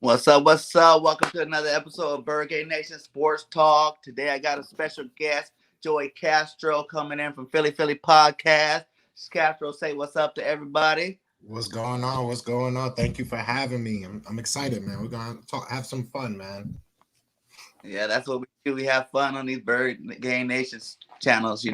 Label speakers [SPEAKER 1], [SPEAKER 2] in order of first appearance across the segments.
[SPEAKER 1] What's up? What's up? Welcome to another episode of BIRGANG Nation Sports Talk. Today I got a special guest, Joey Castro, coming in from Philly Podcast. Castro, say what's up to everybody.
[SPEAKER 2] What's going on? What's going on? Thank you for having me. I'm excited, man. We're gonna have some fun, man.
[SPEAKER 1] Yeah, that's what we do. We have fun on these BIRGANG Nation channels.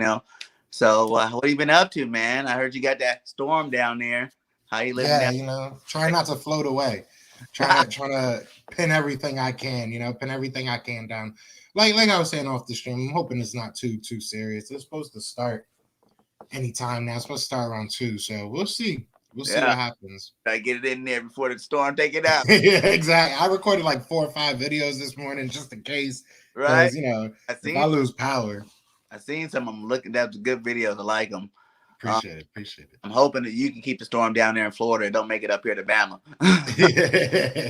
[SPEAKER 1] So, what have you been up to, man? I heard you got that storm down there. How you living
[SPEAKER 2] Yeah,
[SPEAKER 1] down?
[SPEAKER 2] trying not to float away. Trying to pin everything I can, pin everything I can down. Like I was saying off the stream, I'm hoping it's not too serious. It's supposed to start anytime now. It's supposed to start around 2, so we'll see. We'll see
[SPEAKER 1] Yeah,
[SPEAKER 2] what happens.
[SPEAKER 1] gotta get it in there before the storm take it out.
[SPEAKER 2] Yeah, exactly. I recorded like 4 or 5 videos this morning just in case,
[SPEAKER 1] Right?
[SPEAKER 2] because
[SPEAKER 1] I
[SPEAKER 2] if I
[SPEAKER 1] seen,
[SPEAKER 2] lose power,
[SPEAKER 1] I seen some of them looking. That's good videos. I like them.
[SPEAKER 2] appreciate it.
[SPEAKER 1] I'm hoping that you can keep the storm down there in Florida and don't make it up here to Bama.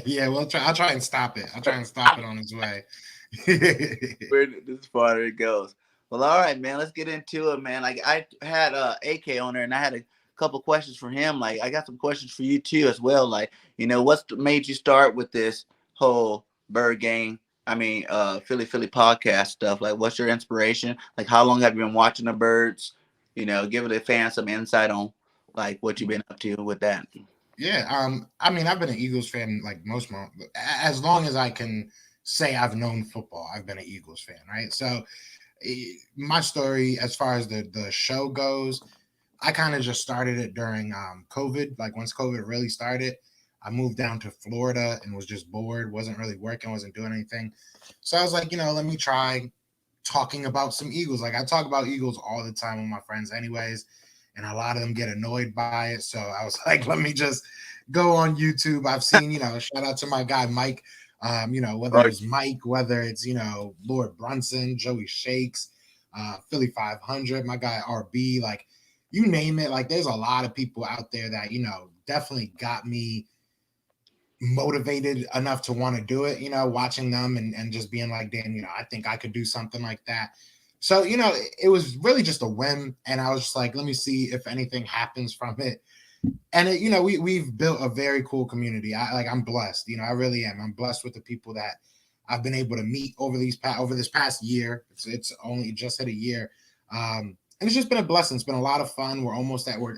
[SPEAKER 2] Yeah, we'll try. I'll try and stop it. I'll try and stop it on its way.
[SPEAKER 1] Where this farther it goes. Well, all right, man. Let's get into it, man. Like I had AK on there, and I had a couple questions for him. Like I got some questions for you too as well. Like what's made you start with this whole bird gang? I mean, Philly podcast stuff. Like, what's your inspiration? Like, how long have you been watching the birds? Give the fans some insight on like what you've been up to with that.
[SPEAKER 2] Yeah, I mean, I've been an Eagles fan like as long as I can say I've known football. I've been an Eagles fan, right? So, my story as far as the show goes, I kind of just started it during COVID. Like once COVID really started, I moved down to Florida and was just bored, wasn't really working, wasn't doing anything. So I was like, let me try talking about some Eagles. Like I talk about Eagles all the time with my friends, anyways, and a lot of them get annoyed by it. So I was like, let me just go on YouTube. I've seen, shout out to my guy Mike. Whether
[SPEAKER 1] Right.
[SPEAKER 2] it's Mike, whether it's Lord Brunson, Joey Shakes, Philly 500, my guy RB, like you name it. Like there's a lot of people out there that definitely got me motivated enough to want to do it, watching them and just being like, damn, I think I could do something like that. So, it was really just a whim. And I was just like, let me see if anything happens from it. And we've built a very cool community. I'm blessed, I really am. I'm blessed with the people that I've been able to meet over this past year. It's only just hit a year. And it's just been a blessing. It's been a lot of fun. We're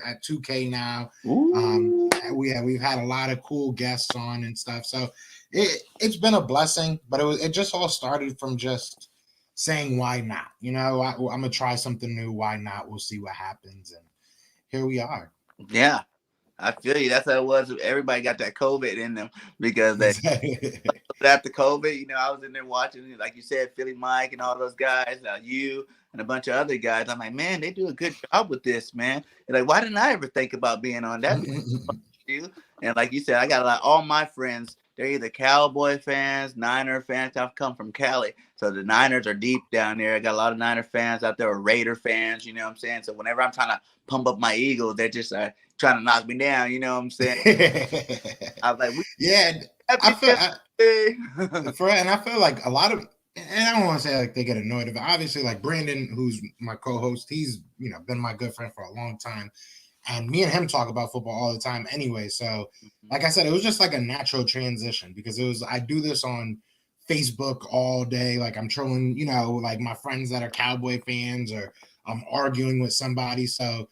[SPEAKER 2] at 2K now.
[SPEAKER 1] Ooh.
[SPEAKER 2] We've had a lot of cool guests on and stuff. So it's been a blessing, but it just all started from just saying why not. I'm gonna try something new. Why not? We'll see what happens, and here we are.
[SPEAKER 1] Yeah. I feel you. That's how it was. Everybody got that COVID in them because they
[SPEAKER 2] Exactly.
[SPEAKER 1] after COVID, I was in there watching, like you said, Philly Mike and all those guys, you and a bunch of other guys. I'm like, man, they do a good job with this, man. And like, why didn't I ever think about being on that? You. And like you said, I got like all my friends. They're either Cowboy fans, Niner fans. I've come from Cali, so the Niners are deep down there. I got a lot of Niner fans out there, or Raider fans. You know what I'm saying? So whenever I'm trying to pump up my Eagles, they're just trying to knock me down. You know what I'm saying? I was like, we
[SPEAKER 2] Yeah, I
[SPEAKER 1] happy
[SPEAKER 2] feel and I feel like a lot of, and I don't want to say like they get annoyed of it. Obviously, like Brandon, who's my co-host, he's been my good friend for a long time, and me and him talk about football all the time anyway. So, like I said, it was just like a natural transition because I do this on Facebook all day. Like I'm trolling, like my friends that are Cowboy fans, or I'm arguing with somebody. So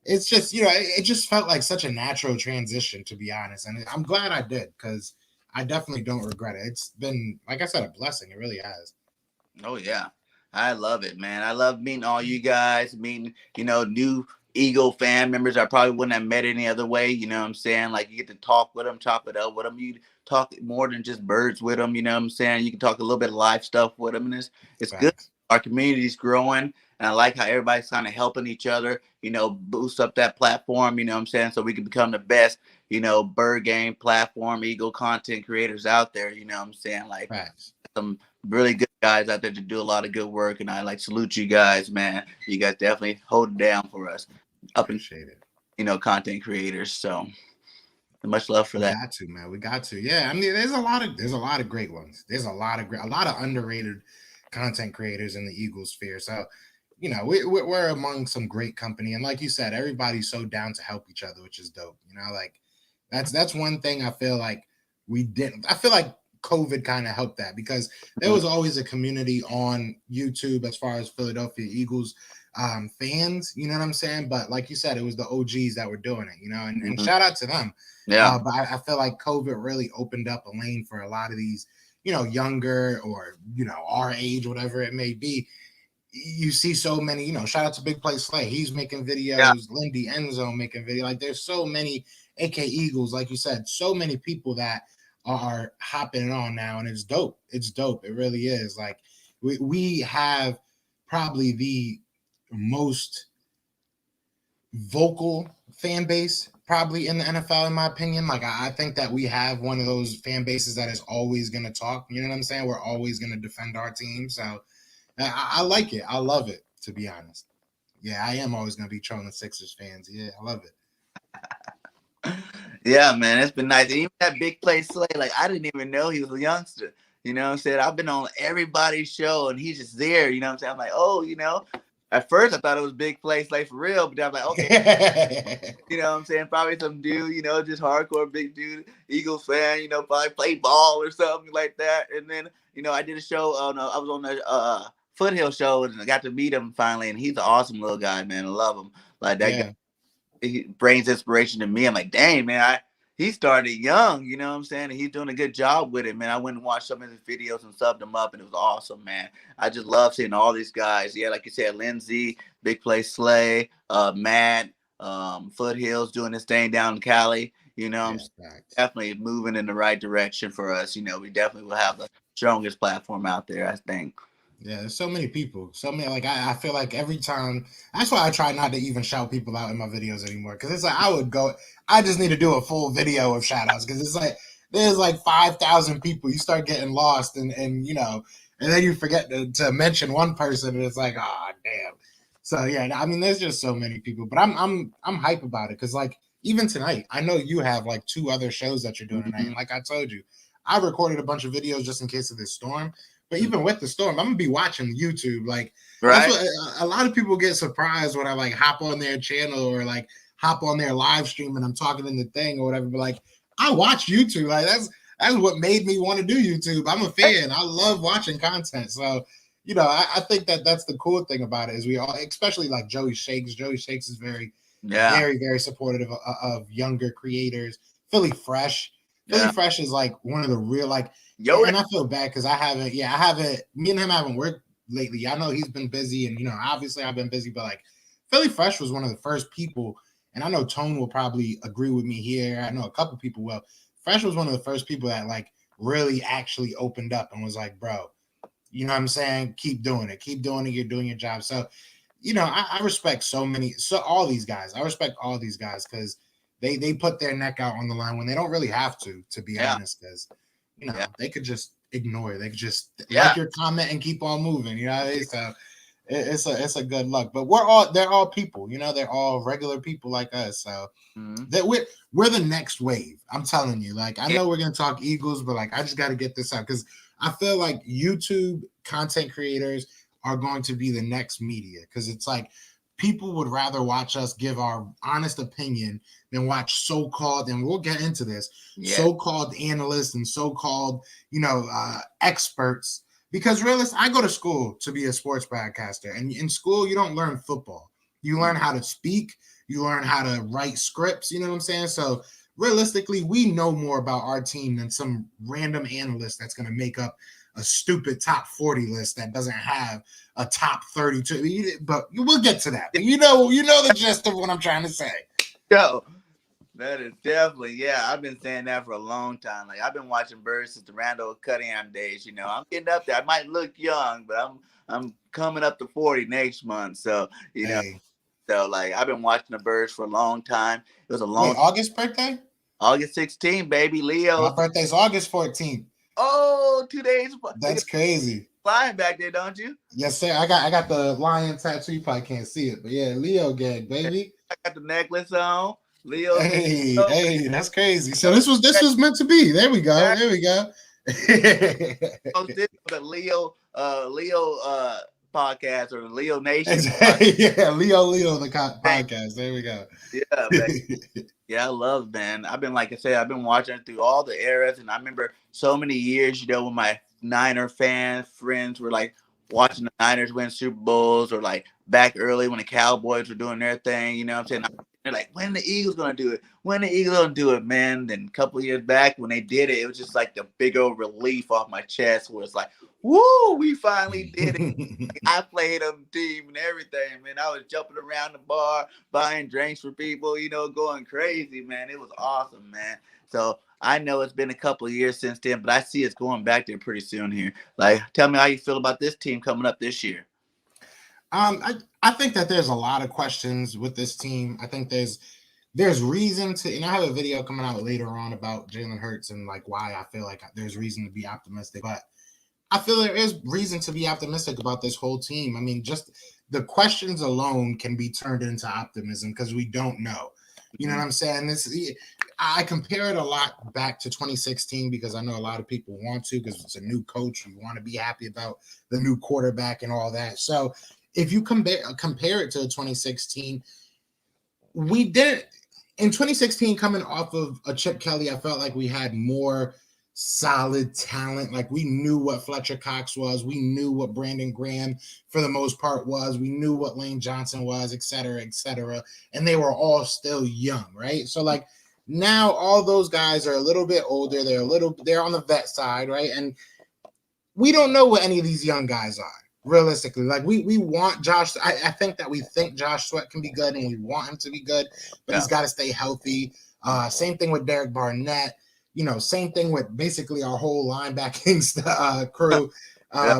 [SPEAKER 2] it's just, it just felt like such a natural transition, to be honest. And I'm glad I did because I definitely don't regret it. It's been, like I said, a blessing. It really has.
[SPEAKER 1] Oh yeah. I love it, man. I love meeting all you guys, meeting, new Eagle fan members I probably wouldn't have met any other way. You know what I'm saying? Like you get to talk with them, chop it up with them. You talk more than just birds with them. You know what I'm saying? You can talk a little bit of life stuff with them, and it's good.
[SPEAKER 2] Facts.
[SPEAKER 1] Our community's growing, and I like how everybody's kind of helping each other. Boost up that platform. You know what I'm saying? So we can become the best, bird game platform, Eagle content creators out there. You know what I'm saying? Like
[SPEAKER 2] Facts.
[SPEAKER 1] some really good guys out there to do a lot of good work, and I like salute you guys, man. You guys definitely hold it down for us, up and
[SPEAKER 2] Appreciate it.
[SPEAKER 1] content creators. So much love for
[SPEAKER 2] We
[SPEAKER 1] that.
[SPEAKER 2] got to, man. We got to. Yeah. I mean, there's a lot of great ones. There's a lot of underrated content creators in the Eagles sphere. So, we're among some great company. And like you said, everybody's so down to help each other, which is dope. Like that's one thing I feel like we didn't. I feel like COVID kind of helped that, because there was always a community on YouTube as far as Philadelphia Eagles fans, you know what I'm saying? But like you said, it was the OGs that were doing it, you know, and shout out to them.
[SPEAKER 1] Yeah.
[SPEAKER 2] But I feel like COVID really opened up a lane for a lot of these, you know, younger or, you know, our age, whatever it may be. You see so many, you know, shout out to Big Play Slay. He's making
[SPEAKER 1] Yeah.
[SPEAKER 2] videos, Lindy Enzo making video. Like there's so many AK Eagles, like you said, so many people that are hopping on now, and it's dope. It's dope. It really is. Like we have probably the most vocal fan base probably in the NFL, in my opinion. Like I think that we have one of those fan bases that is always going to talk. You know what I'm saying? We're always going to defend our team. So I like it. I love it, to be honest. Yeah, I am always going to be trolling Sixers fans. Yeah, I love it.
[SPEAKER 1] Yeah, man, it's been nice. Even that Big Play Slay, like I didn't even know he was a youngster. You know what I'm saying? I've been on everybody's show and he's just there. You know what I'm saying? I'm like, oh, you know, at first I thought it was Big Play Slay for real, but then I'm like, okay. You know what I'm saying? Probably some dude, you know, just hardcore big dude, Eagles fan, you know, probably play ball or something like that. And then, you know, I did a show on, I was on the Foothill show and I got to meet him finally. And he's an awesome little guy, man. I love him. Like that guy, he brings inspiration to me. I'm like, dang, man, he started young, you know what I'm saying? And he's doing a good job with it, man. I went and watched some of his videos and subbed him up, and it was awesome, man. I just love seeing all these guys. Yeah, like you said, Lindsay, Big Play Slay, Matt, Foothills doing his thing down in Cali. You know, I'm definitely moving in the right direction for us. You know, we definitely will have the strongest platform out there, I think.
[SPEAKER 2] Yeah, there's so many people. So many, like I feel like every time, that's why I try not to even shout people out in my videos anymore. Because it's like I just need to do a full video of shout outs, because it's like there's like 5,000 people. You start getting lost, and you know, and then you forget to mention one person, and it's like, oh damn. So yeah, I mean, there's just so many people. But I'm hype about it, because like even tonight, I know you have like 2 other shows that you're doing tonight. And like I told you, I recorded a bunch of videos just in case of this storm. But even with the storm, I'm gonna be watching YouTube. Like,
[SPEAKER 1] right?
[SPEAKER 2] That's what a lot of people get surprised when I like hop on their channel or like hop on their live stream and I'm talking in the thing or whatever. But like, I watch YouTube. Like that's what made me want to do YouTube. I'm a fan. I love watching content. So, you know, I think that that's the cool thing about it, is we all, especially like Joey Shakes. Joey Shakes is very, very supportive of younger creators. Philly Fresh. Philly Fresh is like one of the real, like, and I feel bad because I haven't, me and him haven't worked lately. I know he's been busy, and, you know, obviously I've been busy, but like Philly Fresh was one of the first people, and I know Tone will probably agree with me here. I know a couple people will. Fresh was one of the first people that like really actually opened up and was like, bro, you know what I'm saying? Keep doing it. Keep doing it. You're doing your job. So, you know, I respect all these guys. I respect all these guys because they put their neck out on the line when they don't really have to be honest, because, you know, they could just ignore it. They could just like your comment and keep on moving. You know what I mean? So it's a good luck. But they're all people. You know, they're all regular people like us. So that we're the next wave. I'm telling you. Like, I know we're gonna talk Eagles, but like I just got to get this out because I feel like YouTube content creators are going to be the next media, because it's like people would rather watch us give our honest opinion than watch so-called, and we'll get into this, so-called analysts and so-called, you know, experts. Because realistically, I go to school to be a sports broadcaster, and in school, you don't learn football. You learn how to speak. You learn how to write scripts. You know what I'm saying? So realistically, we know more about our team than some random analyst that's going to make up a stupid top 40 list that doesn't have a top 32. But we'll get to that. But you know the gist of what I'm trying to say.
[SPEAKER 1] Yo, that is definitely, I've been saying that for a long time. Like, I've been watching Birds since the Randall Cunningham days. You know, I'm getting up there. I might look young, but I'm coming up to 40 next month. So, you know, so like I've been watching the Birds for a long time. It was a long.
[SPEAKER 2] Wait, August birthday?
[SPEAKER 1] August 16th, baby. Leo.
[SPEAKER 2] My birthday's August 14th.
[SPEAKER 1] Oh, 2 days.
[SPEAKER 2] That's crazy.
[SPEAKER 1] Flying back there, don't you?
[SPEAKER 2] Yes, sir. I got the lion tattoo. You probably can't see it, but yeah, Leo gang, baby.
[SPEAKER 1] I got the necklace on. Leo.
[SPEAKER 2] Hey, that's crazy. So this was meant to be. There we go. There we go.
[SPEAKER 1] The Leo podcast or the Leo Nation
[SPEAKER 2] Yeah, Leo the
[SPEAKER 1] podcast.
[SPEAKER 2] podcast. There we go.
[SPEAKER 1] Yeah, man. Yeah, I love, man. I've been, like I said, I've been watching through all the eras, and I remember so many years, when my Niner fan friends were like watching the Niners win Super Bowls, or like back early when the Cowboys were doing their thing. You know what I'm saying? They're like, when the Eagles gonna do it? When the Eagles gonna do it, man? Then a couple of years back when they did it, it was just like the big old relief off my chest, where it's like, woo, we finally did it. I played on the team and everything, man. I was jumping around the bar, buying drinks for people, going crazy, man. It was awesome, man. So I know it's been a couple of years since then, but I see it's going back there pretty soon here. Like, tell me how you feel about this team coming up this year.
[SPEAKER 2] I think that there's a lot of questions with this team. I think there's reason to, and I have a video coming out later on about Jalen Hurts and like why I feel like there's reason to be optimistic, but I feel there is reason to be optimistic about this whole team. I mean, just the questions alone can be turned into optimism because we don't know. You know what I'm saying? I compare it a lot back to 2016 because I know a lot of people want to, because it's a new coach. You want to be happy about the new quarterback and all that. So if you compare it to 2016, we didn't. In 2016, coming off of a Chip Kelly, I felt like we had more solid talent. Like we knew what Fletcher Cox was. We knew what Brandon Graham, for the most part, was. We knew what Lane Johnson was, et cetera, et cetera. And they were all still young, right? So like now all those guys are a little bit older. They're on the vet side, right? And we don't know what any of these young guys are. Realistically, like we want Josh. I think that we think Josh Sweat can be good, and we want him to be good, but he's got to stay healthy. Same thing with Derek Barnett. Same thing with basically our whole linebacking crew.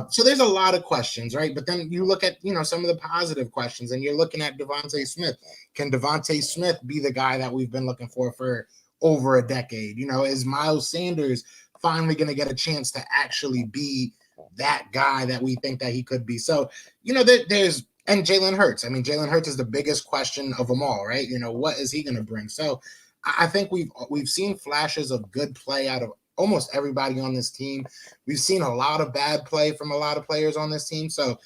[SPEAKER 2] So there's a lot of questions, right? But then you look at some of the positive questions, and you're looking at Devontae Smith. Can Devontae Smith be the guy that we've been looking for over a decade? Is Miles Sanders finally going to get a chance to actually be that guy that we think that he could be? So, there's, and Jalen Hurts. I mean, Jalen Hurts is the biggest question of them all, right? What is he going to bring? So I think we've seen flashes of good play out of almost everybody on this team. We've seen a lot of bad play from a lot of players on this team. So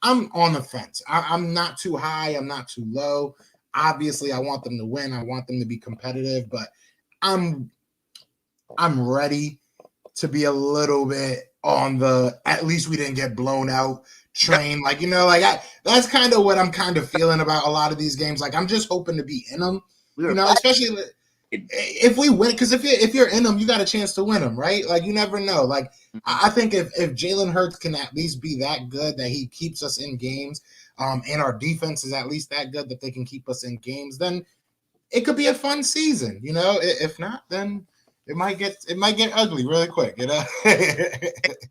[SPEAKER 2] I'm on the fence. I'm not too high. I'm not too low. Obviously, I want them to win. I want them to be competitive, but I'm ready to be a little bit on the, at least we didn't get blown out train. Like, that's kind of what I'm kind of feeling about a lot of these games. Like, I'm just hoping to be in them, especially if we win, because if you're in them, you got a chance to win them, right? Like, you never know. Like, I think if Jalen Hurts can at least be that good that he keeps us in games, and our defense is at least that good that they can keep us in games, then it could be a fun season. If not, then it might get ugly really quick.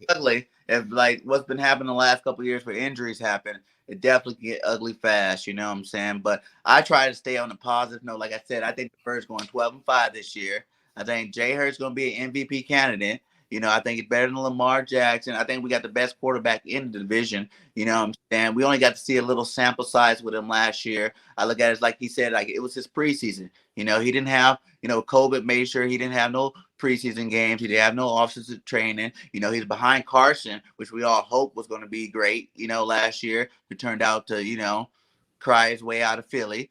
[SPEAKER 1] Ugly. If like what's been happening the last couple of years where injuries happen, it definitely can get ugly fast. You know what I'm saying? But I try to stay on the positive note. Like I said, I think the Birds going 12-5 this year. I think Jay Hurts going to be an MVP candidate. I think it's better than Lamar Jackson. I think we got the best quarterback in the division. You know what I'm saying? We only got to see a little sample size with him last year. I look at it like he said, like it was his preseason. He didn't have, COVID made sure he didn't have no preseason games. He didn't have no off-season training. He's behind Carson, which we all hope was going to be great, last year. Who turned out to, cry his way out of Philly.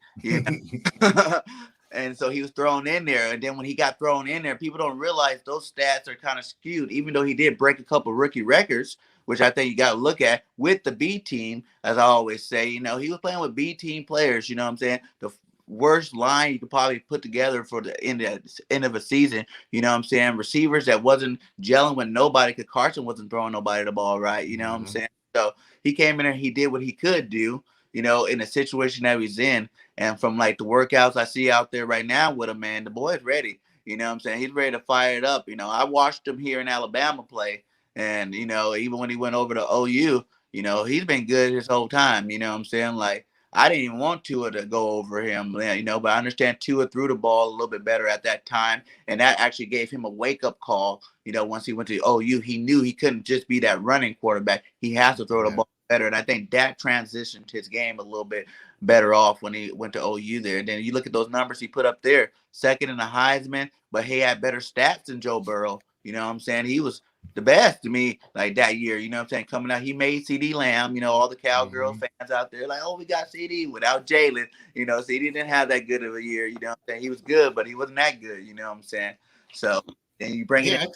[SPEAKER 1] And so he was thrown in there. And then when he got thrown in there, people don't realize those stats are kind of skewed, even though he did break a couple rookie records, which I think you got to look at with the B team, as I always say. He was playing with B team players, you know what I'm saying? The worst line you could probably put together for the end of a season, you know what I'm saying? Receivers that wasn't gelling with nobody because Carson wasn't throwing nobody the ball right, you know what I'm saying? So he came in there, he did what he could do, in the situation that he's in. And from like the workouts I see out there right now with him, man, the boy's ready. You know what I'm saying? He's ready to fire it up. I watched him here in Alabama play. And, even when he went over to OU, he's been good his whole time. You know what I'm saying? Like, I didn't even want Tua to go over him, but I understand Tua threw the ball a little bit better at that time. And that actually gave him a wake-up call. Once he went to OU, he knew he couldn't just be that running quarterback. He has to throw the ball better. And I think that transitioned his game a little bit better off when he went to OU there. And then you look at those numbers he put up there, second in the Heisman, but he had better stats than Joe Burrow. You know what I'm saying? He was the best to me, like that year, you know what I'm saying? Coming out, he made CD Lamb, you know, all the Cowgirl
[SPEAKER 2] Mhm.
[SPEAKER 1] fans out there, like, oh, we got CD without Jalen, you know, CD didn't have that good of a year, you know what I'm saying? He was good, but he wasn't that good, you know what I'm saying? So then you bring it in.
[SPEAKER 2] Yeah,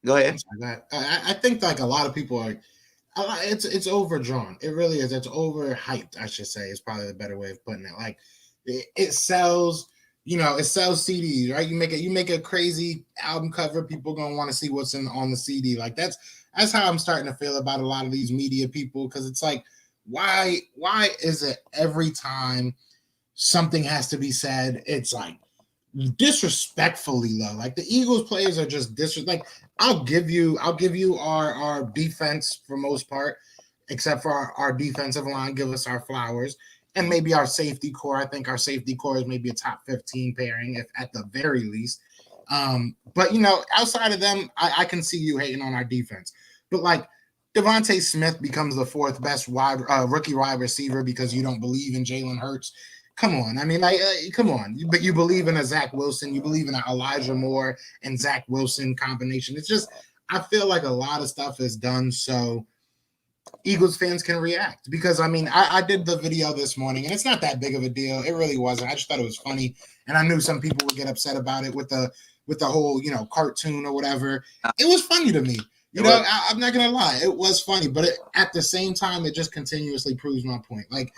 [SPEAKER 1] Go
[SPEAKER 2] I'm
[SPEAKER 1] ahead.
[SPEAKER 2] sorry. Go ahead. I think like a lot of people are. It's overdrawn. It really is. It's overhyped. I should say is probably the better way of putting it. Like it sells. You know, it sells CDs, right? You make a crazy album cover. People gonna want to see what's in on the CD. Like that's how I'm starting to feel about a lot of these media people because it's like why is it every time something has to be said, it's like disrespectfully low. Like the Eagles players are just like I'll give you our defense for most part, except for our defensive line, give us our flowers. And maybe our safety core. I think our safety core is maybe a top 15 pairing, if at the very least. But you know, outside of them, I can see you hating on our defense. But like Devontae Smith becomes the fourth best rookie wide receiver because you don't believe in Jalen Hurts. Come on. I mean, like, come on. But you believe in a Zach Wilson. You believe in an Elijah Moore and Zach Wilson combination. It's just, I feel like a lot of stuff is done so Eagles fans can react. Because, I mean, I did the video this morning, and it's not that big of a deal. It really wasn't. I just thought it was funny. And I knew some people would get upset about it with the whole, you know, cartoon or whatever. It was funny to me.
[SPEAKER 1] It
[SPEAKER 2] You know,
[SPEAKER 1] was
[SPEAKER 2] I'm not gonna lie, it was funny, but at the same time, it just continuously proves my point. Like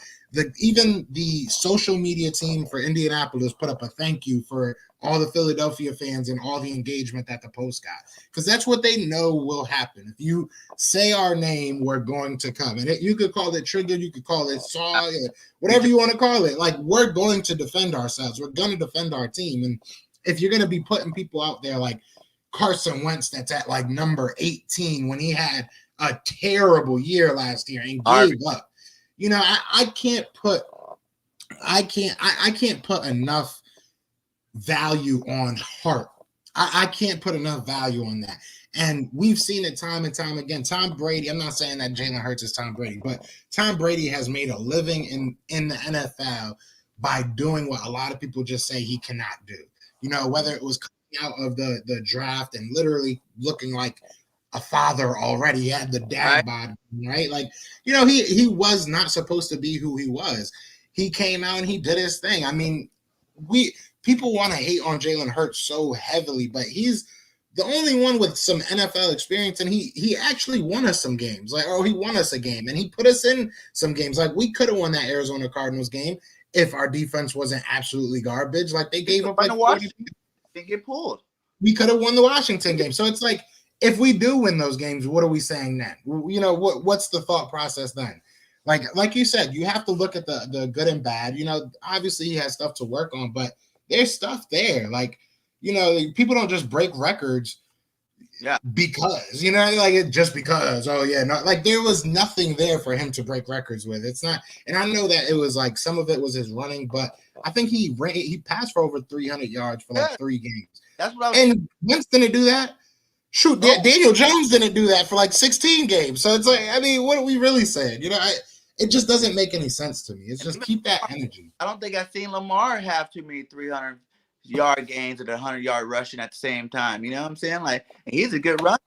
[SPEAKER 2] even the social media team for Indianapolis put up a thank you for all the Philadelphia fans and all the engagement that the post got, because that's what they know will happen. If you say our name, we're going to come, and you could call it trigger, you could call it saw, whatever you want to call it. Like we're going to defend ourselves, we're going to defend our team, and if you're going to be putting people out there like Carson Wentz that's at like number 18 when he had a terrible year last year and gave up. You know, I can't put enough value on heart. I can't put enough value on that. And we've seen it time and time again. Tom Brady, I'm not saying that Jalen Hurts is Tom Brady, but Tom Brady has made a living in the NFL by doing what a lot of people just say he cannot do. You know, whether it was out of the draft and literally looking like a father already. He had the
[SPEAKER 1] right.
[SPEAKER 2] dad bod, right? Like, you know, he was not supposed to be who he was. He came out and he did his thing. I mean, people want to hate on Jalen Hurts so heavily, but he's the only one with some NFL experience, and he actually won us some games. Like, he won us a game, and he put us in some games. Like, we could have won that Arizona Cardinals game if our defense wasn't absolutely garbage. Like, they gave up like 40.
[SPEAKER 1] Didn't get pulled.
[SPEAKER 2] We could have won the Washington game. So it's like, if we do win those games, what are we saying then? You know, what's the thought process then? Like you said, you have to look at the good and bad. You know, obviously he has stuff to work on, but there's stuff there. Like, you know, people don't just break records because, you know, like just because, oh yeah, no, like there was nothing there for him to break records with. It's not, and I know that it was like some of it was his running, but I think he passed for over 300 yards for like 3 games.
[SPEAKER 1] That's what I was.
[SPEAKER 2] And Wentz didn't do that. Shoot, Daniel Jones didn't do that for like 16 games. So it's like, I mean, what are we really saying? You know, it just doesn't make any sense to me. It's just keep that energy.
[SPEAKER 1] I don't think I've seen Lamar have too many 300-yard games or 100-yard rushing at the same time. You know what I'm saying? Like, he's a good runner.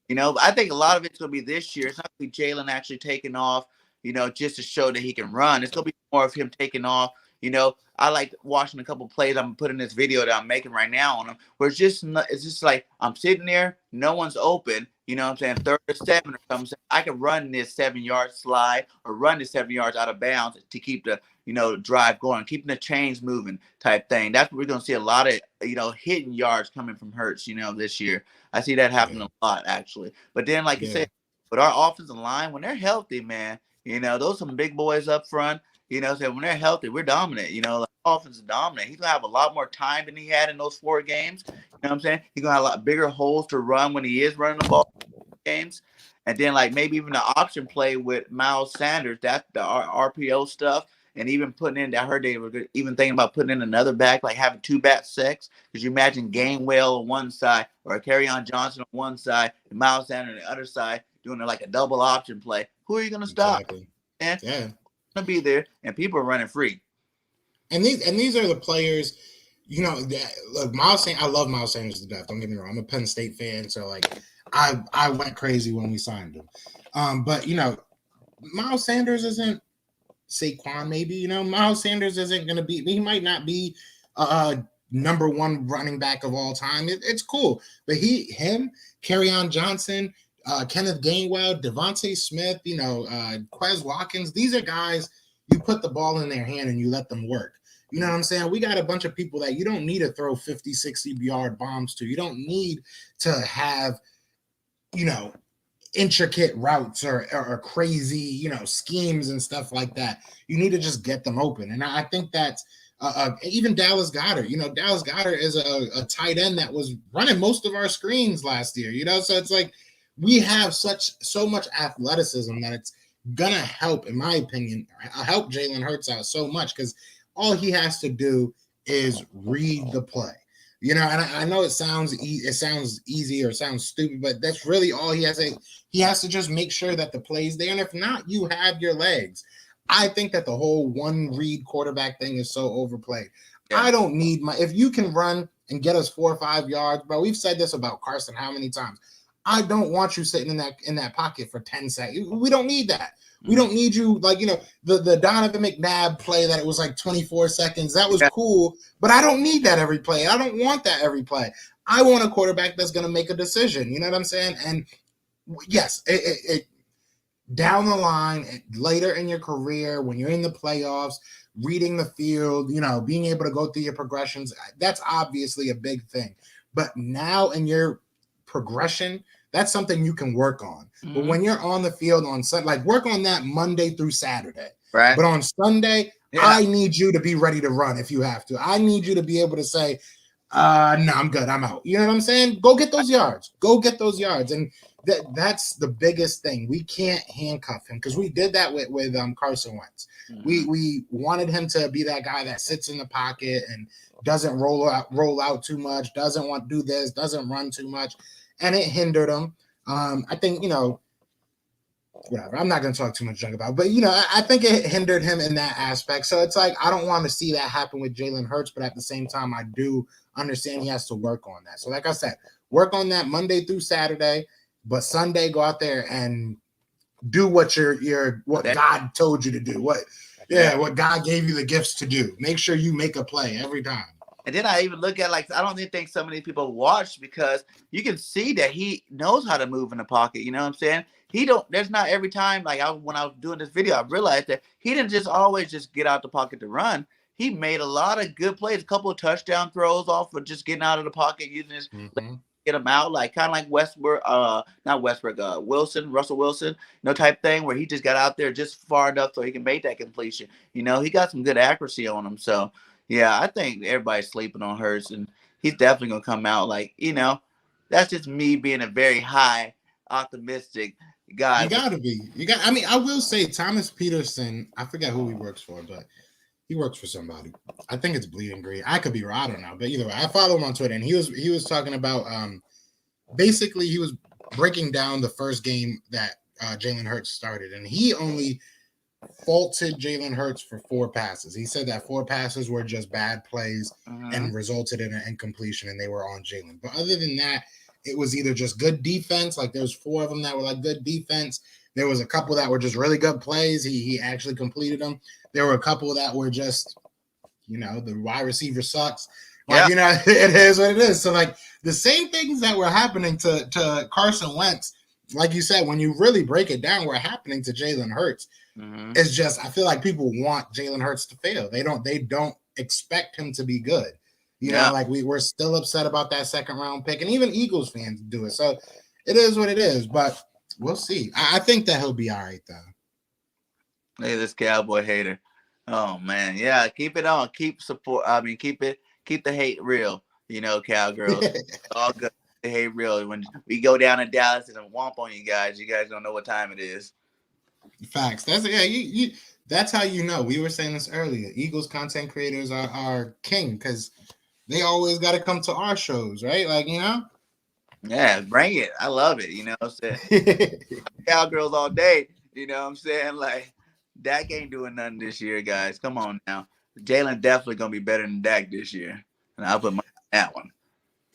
[SPEAKER 1] You know, I think a lot of it's going to be this year. It's not going to be Jalen actually taking off, you know, just to show that he can run. It's going to be more of him taking off. You know, I like watching a couple plays I'm putting this video that I'm making right now on him, where it's just like I'm sitting there, no one's open. You know what I'm saying? 3rd or 7 or something. I can run this 7-yard slide or run this 7 yards out of bounds to keep the, you know, drive going, keeping the chains moving type thing. That's what we're going to see a lot of, you know, hidden yards coming from Hurts, you know, this year. I see that happening a lot, actually. But then, like you said, with our offensive line, when they're healthy, man, you know, those some big boys up front. You know, so when they're healthy, we're dominant. You know, the offense is dominant. He's going to have a lot more time than he had in those 4 games. You know what I'm saying? He's going to have a lot bigger holes to run when he is running the ball games. And then, like, maybe even the option play with Miles Sanders, that's the RPO stuff. And even putting in, I heard they were even thinking about putting in another back, like having 2 back sets. Because you imagine Gainwell on one side or Kerryon Johnson on one side and Miles Sanders on the other side doing like a double option play. Who are you going to stop?
[SPEAKER 2] Exactly.
[SPEAKER 1] And
[SPEAKER 2] Yeah.
[SPEAKER 1] To be there, and people are running free.
[SPEAKER 2] And these are the players, you know. Look, I love Miles Sanders to death. Don't get me wrong. I'm a Penn State fan, so like I went crazy when we signed him. But Miles Sanders isn't Saquon. Maybe Miles Sanders isn't going to be. He might not be number one running back of all time. It's cool, but Kerryon Johnson, Kenneth Gainwell, Devontae Smith, Quez Watkins. These are guys you put the ball in their hand and you let them work. You know what I'm saying? We got a bunch of people that you don't need to throw 50, 60-yard bombs to. You don't need to have, intricate routes or crazy, schemes and stuff like that. You need to just get them open. And I think that's even Dallas Goedert. Dallas Goedert is a tight end that was running most of our screens last year. So it's like we have so much athleticism that it's gonna help, in my opinion, help Jalen Hurts out so much, because all he has to do is read the play. And I know it sounds easy or sounds stupid, but that's really all he has to. He has to just make sure that the play's there, and if not, you have your legs. I think that the whole one read quarterback thing is so overplayed. Yeah. I don't need if you can run and get us 4 or 5 yards, bro. We've said this about Carson how many times? I don't want you sitting in that pocket for 10 seconds. We don't need that. We don't need you, the Donovan McNabb play that it was like 24 seconds. That was cool, but I don't need that every play. I don't want that every play. I want a quarterback that's going to make a decision. You know what I'm saying? And yes, it down the line, later in your career, when you're in the playoffs, reading the field, being able to go through your progressions, that's obviously a big thing. But now in your progression, that's something you can work on. Mm-hmm. But when you're on the field on Sunday, work on that Monday through Saturday. Right. But on Sunday, I need you to be ready to run if you have to. I need you to be able to say, no, I'm good. I'm out. You know what I'm saying? Go get those yards. And that's the biggest thing. We can't handcuff him, because we did that with Carson Wentz. Mm-hmm. We wanted him to be that guy that sits in the pocket and doesn't roll out too much, doesn't want to do this, doesn't run too much. And it hindered him. I think, whatever. I'm not going to talk too much junk about it, but, I think it hindered him in that aspect. So it's like, I don't want to see that happen with Jalen Hurts, but at the same time, I do understand he has to work on that. So like I said, work on that Monday through Saturday, but Sunday, go out there and do what God told you to do. What God gave you the gifts to do. Make sure you make a play every time.
[SPEAKER 1] And then I even look at, I don't even think so many people watch, because you can see that he knows how to move in the pocket. You know what I'm saying? There's not every time, when I was doing this video, I realized that he didn't just always just get out the pocket to run. He made a lot of good plays, a couple of touchdown throws off of just getting out of the pocket, using his, get him out, kind of like Russell Wilson, type thing, where he just got out there just far enough so he can make that completion. He got some good accuracy on him. So, yeah, I think everybody's sleeping on Hurts, and he's definitely going to come out that's just me being a very high optimistic guy.
[SPEAKER 2] You got to be. I will say Thomas Peterson, I forget who he works for, but he works for somebody. I think it's Bleeding Green. I could be wrong, I don't know. But either way, I follow him on Twitter, and he was talking about basically he was breaking down the first game that Jalen Hurts started, and he only faulted Jalen Hurts for 4 passes. He said that 4 passes were just bad plays and resulted in an incompletion, and they were on Jalen. But other than that, it was either just good defense. There's 4 of them that were good defense. There was a couple that were just really good plays. He actually completed them. There were a couple that were just, the wide receiver sucks. It is what it is. So the same things that were happening to Carson Wentz, like you said, when you really break it down, were happening to Jalen Hurts. Mm-hmm. It's just, I feel like people want Jalen Hurts to fail. They don't expect him to be good. We're still upset about that second round pick, and even Eagles fans do it. So it is what it is, but we'll see. I think that he'll be all right, though.
[SPEAKER 1] Look at this Cowboy hater. Oh man. Yeah. Keep it on. Keep support. Keep the hate real, cowgirls. All good. The hate real. When we go down to Dallas and womp on you guys don't know what time it is.
[SPEAKER 2] Facts. That's how you know. We were saying this earlier. Eagles content creators are king, because they always got to come to our shows, right?
[SPEAKER 1] Yeah, bring it. I love it. I'm saying? Cowgirls all day. I'm saying? Dak ain't doing nothing this year, guys. Come on now. Jalen definitely going to be better than Dak this year. And I'll put my on that one.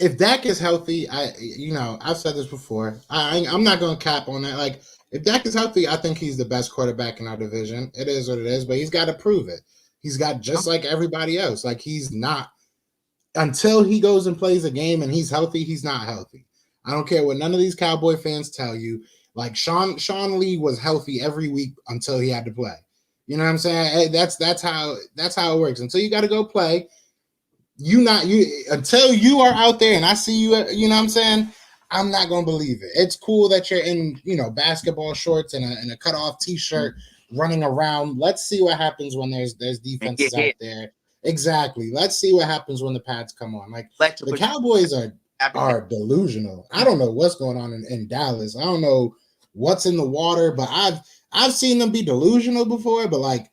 [SPEAKER 2] if Dak is healthy, I've said this before. I'm not going to cap on that. Like, if Dak is healthy, I think he's the best quarterback in our division. It is what it is, but he's got to prove it. He's got just like everybody else. Like, he's not until he goes and plays a game and he's healthy. He's not healthy. I don't care what none of these Cowboy fans tell you. Like Sean Lee was healthy every week until he had to play. You know what I'm saying? That's how it works. Until you got to go play, until you are out there and I see you, you know what I'm saying? I'm not gonna believe it. It's cool that you're in, basketball shorts and a cut off t-shirt running around. Let's see what happens when there's defenses out there. Exactly. Let's see what happens when the pads come on. Like the Cowboys are delusional. I don't know what's going on in Dallas. I don't know what's in the water, but I've seen them be delusional before, but like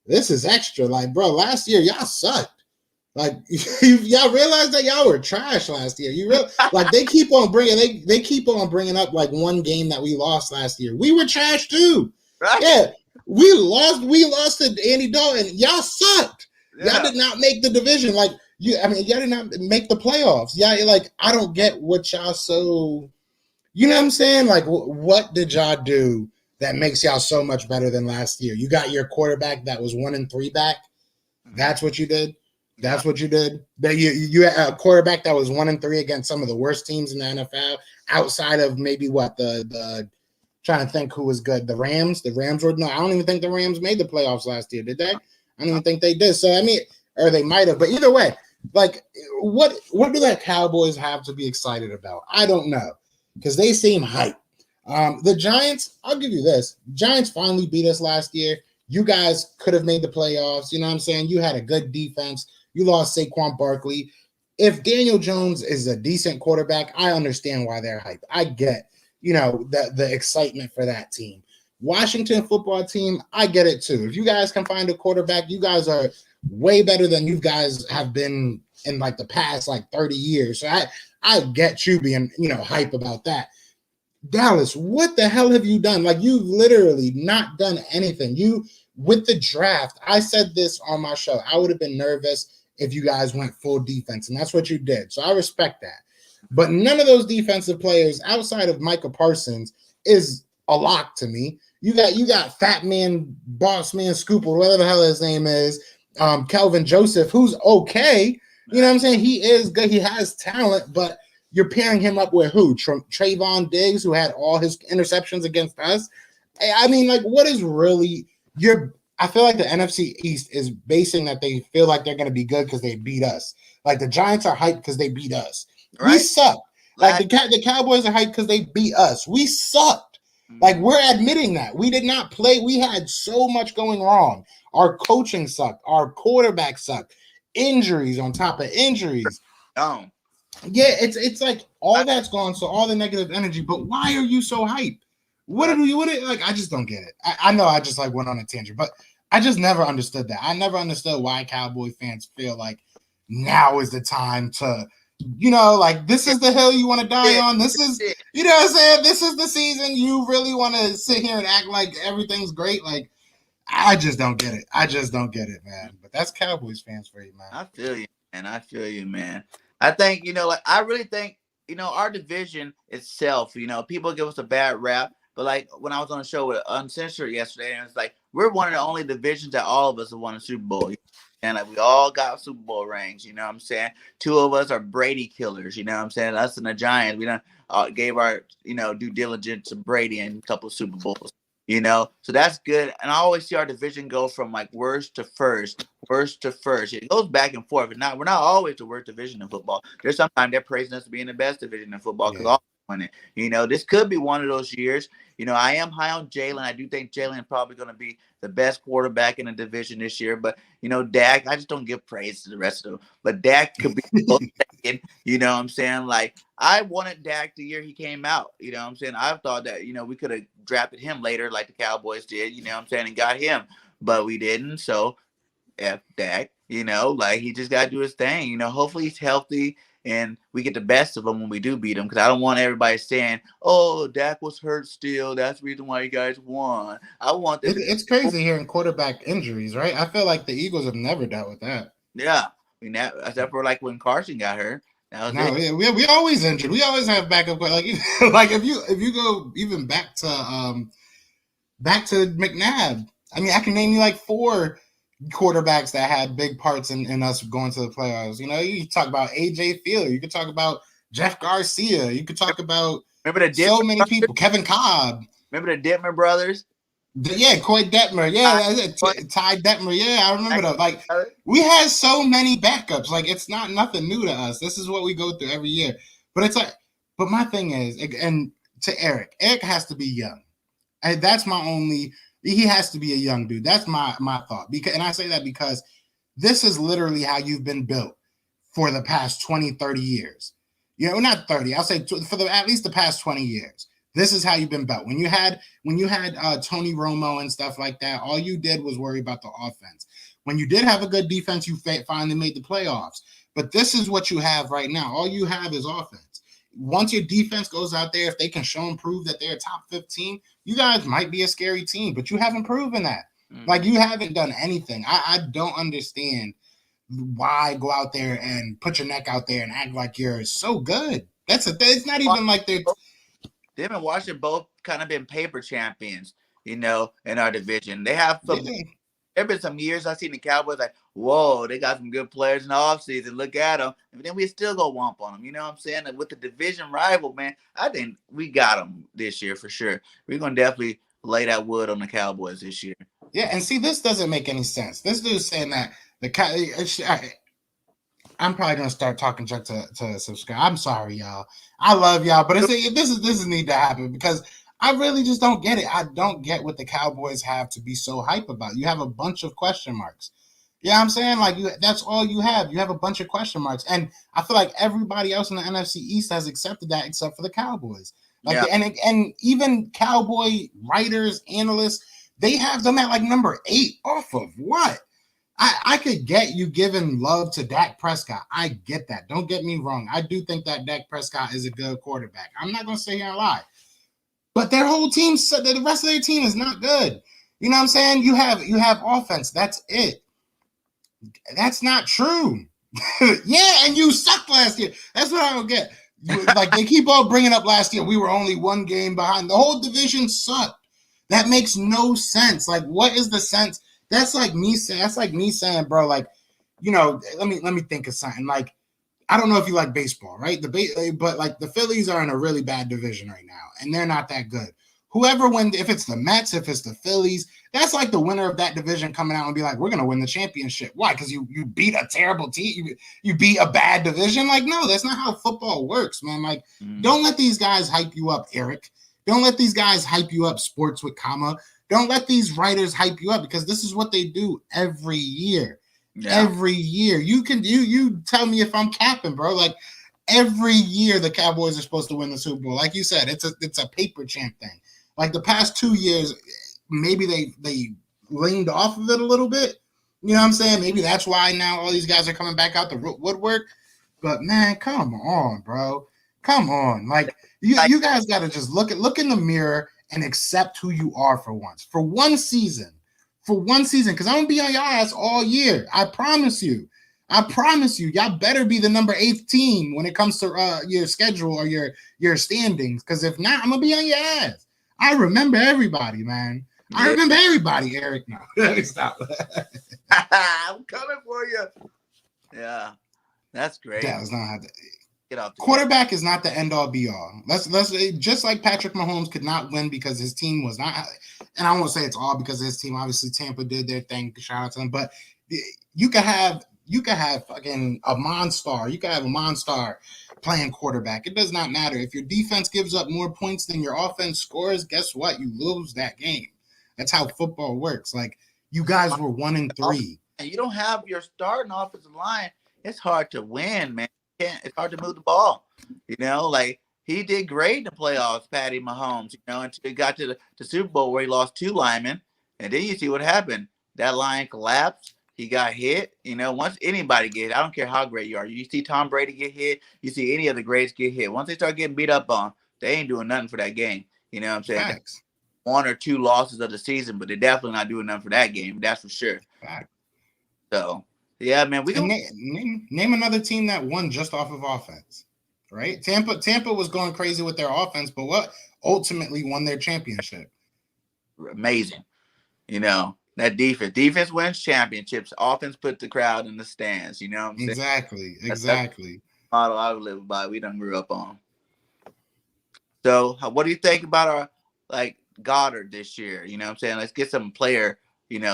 [SPEAKER 2] this is extra. Like, bro, last year y'all sucked. Like y'all realize that y'all were trash last year. Like they keep on bringing up like one game that we lost last year. We were trash too. Right? Yeah, we lost to Andy Dalton. Y'all sucked. Yeah. Y'all did not make the division. Like y'all did not make the playoffs. Yeah, like I don't get what y'all so. You know what I'm saying? Like what did y'all do that makes y'all so much better than last year? You got your quarterback that was 1-3 back. That's what you did. That's what you did. That you had a quarterback that was 1-3 against some of the worst teams in the NFL, outside of maybe the trying to think who was good. The Rams. The Rams were no. I don't even think the Rams made the playoffs last year. Did they? I don't even think they did. So or they might have. But either way, like what do the Cowboys have to be excited about? I don't know because they seem hype. The Giants. I'll give you this. Giants finally beat us last year. You guys could have made the playoffs. You know what I'm saying? You had a good defense. You lost Saquon Barkley. If Daniel Jones is a decent quarterback, I understand why they're hyped. I get, the excitement for that team. Washington football team, I get it too. If you guys can find a quarterback, you guys are way better than you guys have been in like the past like 30 years. So I get you being, hype about that. Dallas, what the hell have you done? Like you've literally not done anything. With the draft, I said this on my show. I would have been nervous if you guys went full defense, and that's what you did. So I respect that. But none of those defensive players outside of Micah Parsons is a lock to me. You got Fat Man, Boss Man, Scooper, whatever the hell his name is, Kelvin Joseph, who's okay. You know what I'm saying? He is good. He has talent, but you're pairing him up with who? Trayvon Diggs, who had all his interceptions against us. I mean, like, what is really I feel like the NFC East is basing that they feel like they're going to be good because they beat us. Like the Giants are hyped because they beat us. Right? We suck. Like the Cowboys are hyped because they beat us. We sucked. Like we're admitting that. We did not play. We had so much going wrong. Our coaching sucked. Our quarterback sucked. Injuries on top of injuries. Yeah, it's like all that's gone. So all the negative energy. But why are you so hyped? I just don't get it. I know I just like went on a tangent, but I just never understood that. I never understood why Cowboy fans feel like now is the time to, like this is the hill you want to die on. This is, you know what I'm saying? This is the season you really want to sit here and act like everything's great. Like, I just don't get it. I just don't get it, man. But that's Cowboys fans for you, man.
[SPEAKER 1] I feel you, man. I think, I really think, our division itself, people give us a bad rap. But like when I was on the show with Uncensored yesterday, and it's like we're one of the only divisions that all of us have won a Super Bowl. And like we all got Super Bowl rings, you know what I'm saying? 2 of us are Brady killers, you know what I'm saying? Us and the Giants, we done gave our, due diligence to Brady in a couple of Super Bowls, So that's good. And I always see our division go from like worst to first. It goes back and forth. And we're not always the worst division in football. There's sometimes they're praising us to be in the best division in football because all winning. This could be one of those years. I am high on Jalen. I do think Jalen is probably going to be the best quarterback in the division this year. But, Dak, I just don't give praise to the rest of them. But Dak could be second, you know what I'm saying? Like, I wanted Dak the year he came out. You know what I'm saying? I thought that, we could have drafted him later like the Cowboys did, you know what I'm saying, and got him. But we didn't. So, F Dak, like he just got to do his thing. Hopefully he's healthy. And we get the best of them when we do beat them because I don't want everybody saying, "Oh, Dak was hurt still. That's the reason why you guys won." I want them.
[SPEAKER 2] It's crazy hearing quarterback injuries, right? I feel like the Eagles have never dealt with that.
[SPEAKER 1] Yeah, except for like when Carson got hurt. That was
[SPEAKER 2] No,
[SPEAKER 1] it.
[SPEAKER 2] we always injured. We always have backup. Like like if you go even back to McNabb. I mean, I can name you like 4 quarterbacks that had big parts in us going to the playoffs. You know, you talk about AJ Fielder, you could talk about Jeff Garcia, you could talk about
[SPEAKER 1] Remember the
[SPEAKER 2] so
[SPEAKER 1] Dittmer
[SPEAKER 2] many
[SPEAKER 1] brothers?
[SPEAKER 2] people. Kevin Cobb.
[SPEAKER 1] Remember the Dittmer brothers?
[SPEAKER 2] Yeah, Coy Detmer.
[SPEAKER 1] I-
[SPEAKER 2] Yeah, Ty Detmer. Yeah, I remember that. Like,
[SPEAKER 1] I-
[SPEAKER 2] we had so many backups. Like, it's not nothing new to us. This is what we go through every year. But it's like, but my thing is, and to Eric has to be young. And that's my only. He has to be a young dude. That's my thought. Because, and I say that because this is literally how you've been built for the past 20, 30 years. You know, not 30. I'll say for at least the past 20 years. This is how you've been built. When you had Tony Romo and stuff like that, all you did was worry about the offense. When you did have a good defense, you finally made the playoffs. But this is what you have right now. All you have is offense. Once your defense goes out there, if they can show and prove that they're a top 15, you guys might be a scary team, but you haven't proven that. Like, you haven't done anything. I don't understand why go out there and put your neck out there and act like you're so good. It's not even like they're.
[SPEAKER 1] Them and Washington both kind of been paper champions, you know, in our division. They have some.
[SPEAKER 2] Yeah.
[SPEAKER 1] There been some years I've seen the Cowboys like, whoa, they got some good players in the offseason. Look at them. And then we still go womp on them. You know what I'm saying? And with the division rival, man, I think we got them this year for sure. We're going to definitely lay that wood on the Cowboys this year.
[SPEAKER 2] Yeah, and see, this doesn't make any sense. This dude's saying that I'm probably gonna start talking Chuck to subscribe. I'm sorry, y'all. I love y'all, but this is need to happen because I really just don't get it. I don't get what the Cowboys have to be so hype about. You have a bunch of question marks. Yeah, you know I'm saying, like, that's all you have. You have a bunch of question marks, and I feel like everybody else in the NFC East has accepted that except for the Cowboys. Like, yeah. and even Cowboy writers, analysts, they have them at like number 8 off of what? I could get you giving love to Dak Prescott. I get that. Don't get me wrong. I do think that Dak Prescott is a good quarterback. I'm not going to sit here and lie. But their whole team, the rest of their team is not good. You know what I'm saying? You have offense. That's it. That's not true. Yeah, and you sucked last year. That's what I don't get. Like, they keep on bringing up last year. We were only 1 game behind. The whole division sucked. That makes no sense. Like, what is the sense? That's like me saying, bro, like, you know, let me think of something. Like, I don't know if you like baseball, right? But like, the Phillies are in a really bad division right now, and they're not that good. Whoever wins, if it's the Mets, if it's the Phillies, that's like the winner of that division coming out and be like, we're gonna win the championship. Why? Because you beat a terrible team, you beat a bad division. Like, no, that's not how football works, man. Like, don't let these guys hype you up, Eric. Don't let these guys hype you up, Sports with Comma. Don't let these writers hype you up because this is what they do every year. Yeah. Every year. You tell me if I'm capping, bro. Like, every year the Cowboys are supposed to win the Super Bowl. Like you said, it's a paper champ thing. Like, the past 2 years, maybe they leaned off of it a little bit. You know what I'm saying? Maybe that's why now all these guys are coming back out the woodwork. But man, come on, bro. Come on. Like, you guys got to just look in the mirror and accept who you are for once. For one season. Because I'm going to be on your ass all year. I promise you. Y'all better be the number 8 team when it comes to your schedule or your standings. Because if not, I'm going to be on your ass. I remember everybody, man. Yeah. I remember everybody, Eric. No, let me stop.
[SPEAKER 1] I'm coming for you. Yeah, that's great.
[SPEAKER 2] Yeah, it's not how to get off. Quarterback is not the end all be all. Let's just like Patrick Mahomes could not win because his team was not. And I won't say it's all because of his team. Obviously, Tampa did their thing. Shout out to them. But you could have fucking a monster. You could have a monster playing quarterback. It does not matter. If your defense gives up more points than your offense scores, guess what? You lose that game. That's how football works. Like, you guys were 1-3.
[SPEAKER 1] And you don't have your starting offensive line. It's hard to win, man. It's hard to move the ball. You know, like, he did great in the playoffs, Patty Mahomes, you know, until he got to the Super Bowl where he lost 2 linemen. And then you see what happened. That line collapsed. He got hit. You know, once anybody get hit, I don't care how great you are. You see Tom Brady get hit. You see any of the greats get hit. Once they start getting beat up on, they ain't doing nothing for that game. You know what I'm saying?
[SPEAKER 2] Facts.
[SPEAKER 1] 1 or 2 losses of the season, but they're definitely not doing nothing for that game. That's for sure.
[SPEAKER 2] Facts.
[SPEAKER 1] So, Yeah, man. We
[SPEAKER 2] And
[SPEAKER 1] gonna
[SPEAKER 2] name another team that won just off of offense, right? Tampa was going crazy with their offense, but what ultimately won their championship?
[SPEAKER 1] amazing. You know, that defense wins championships. Offense put the crowd in the stands. You know what I'm saying?
[SPEAKER 2] Exactly,
[SPEAKER 1] That's
[SPEAKER 2] exactly.
[SPEAKER 1] the model I live by. We done grew up on. So, what do you think about our like Goddard this year? You know what I'm saying? Let's get some player,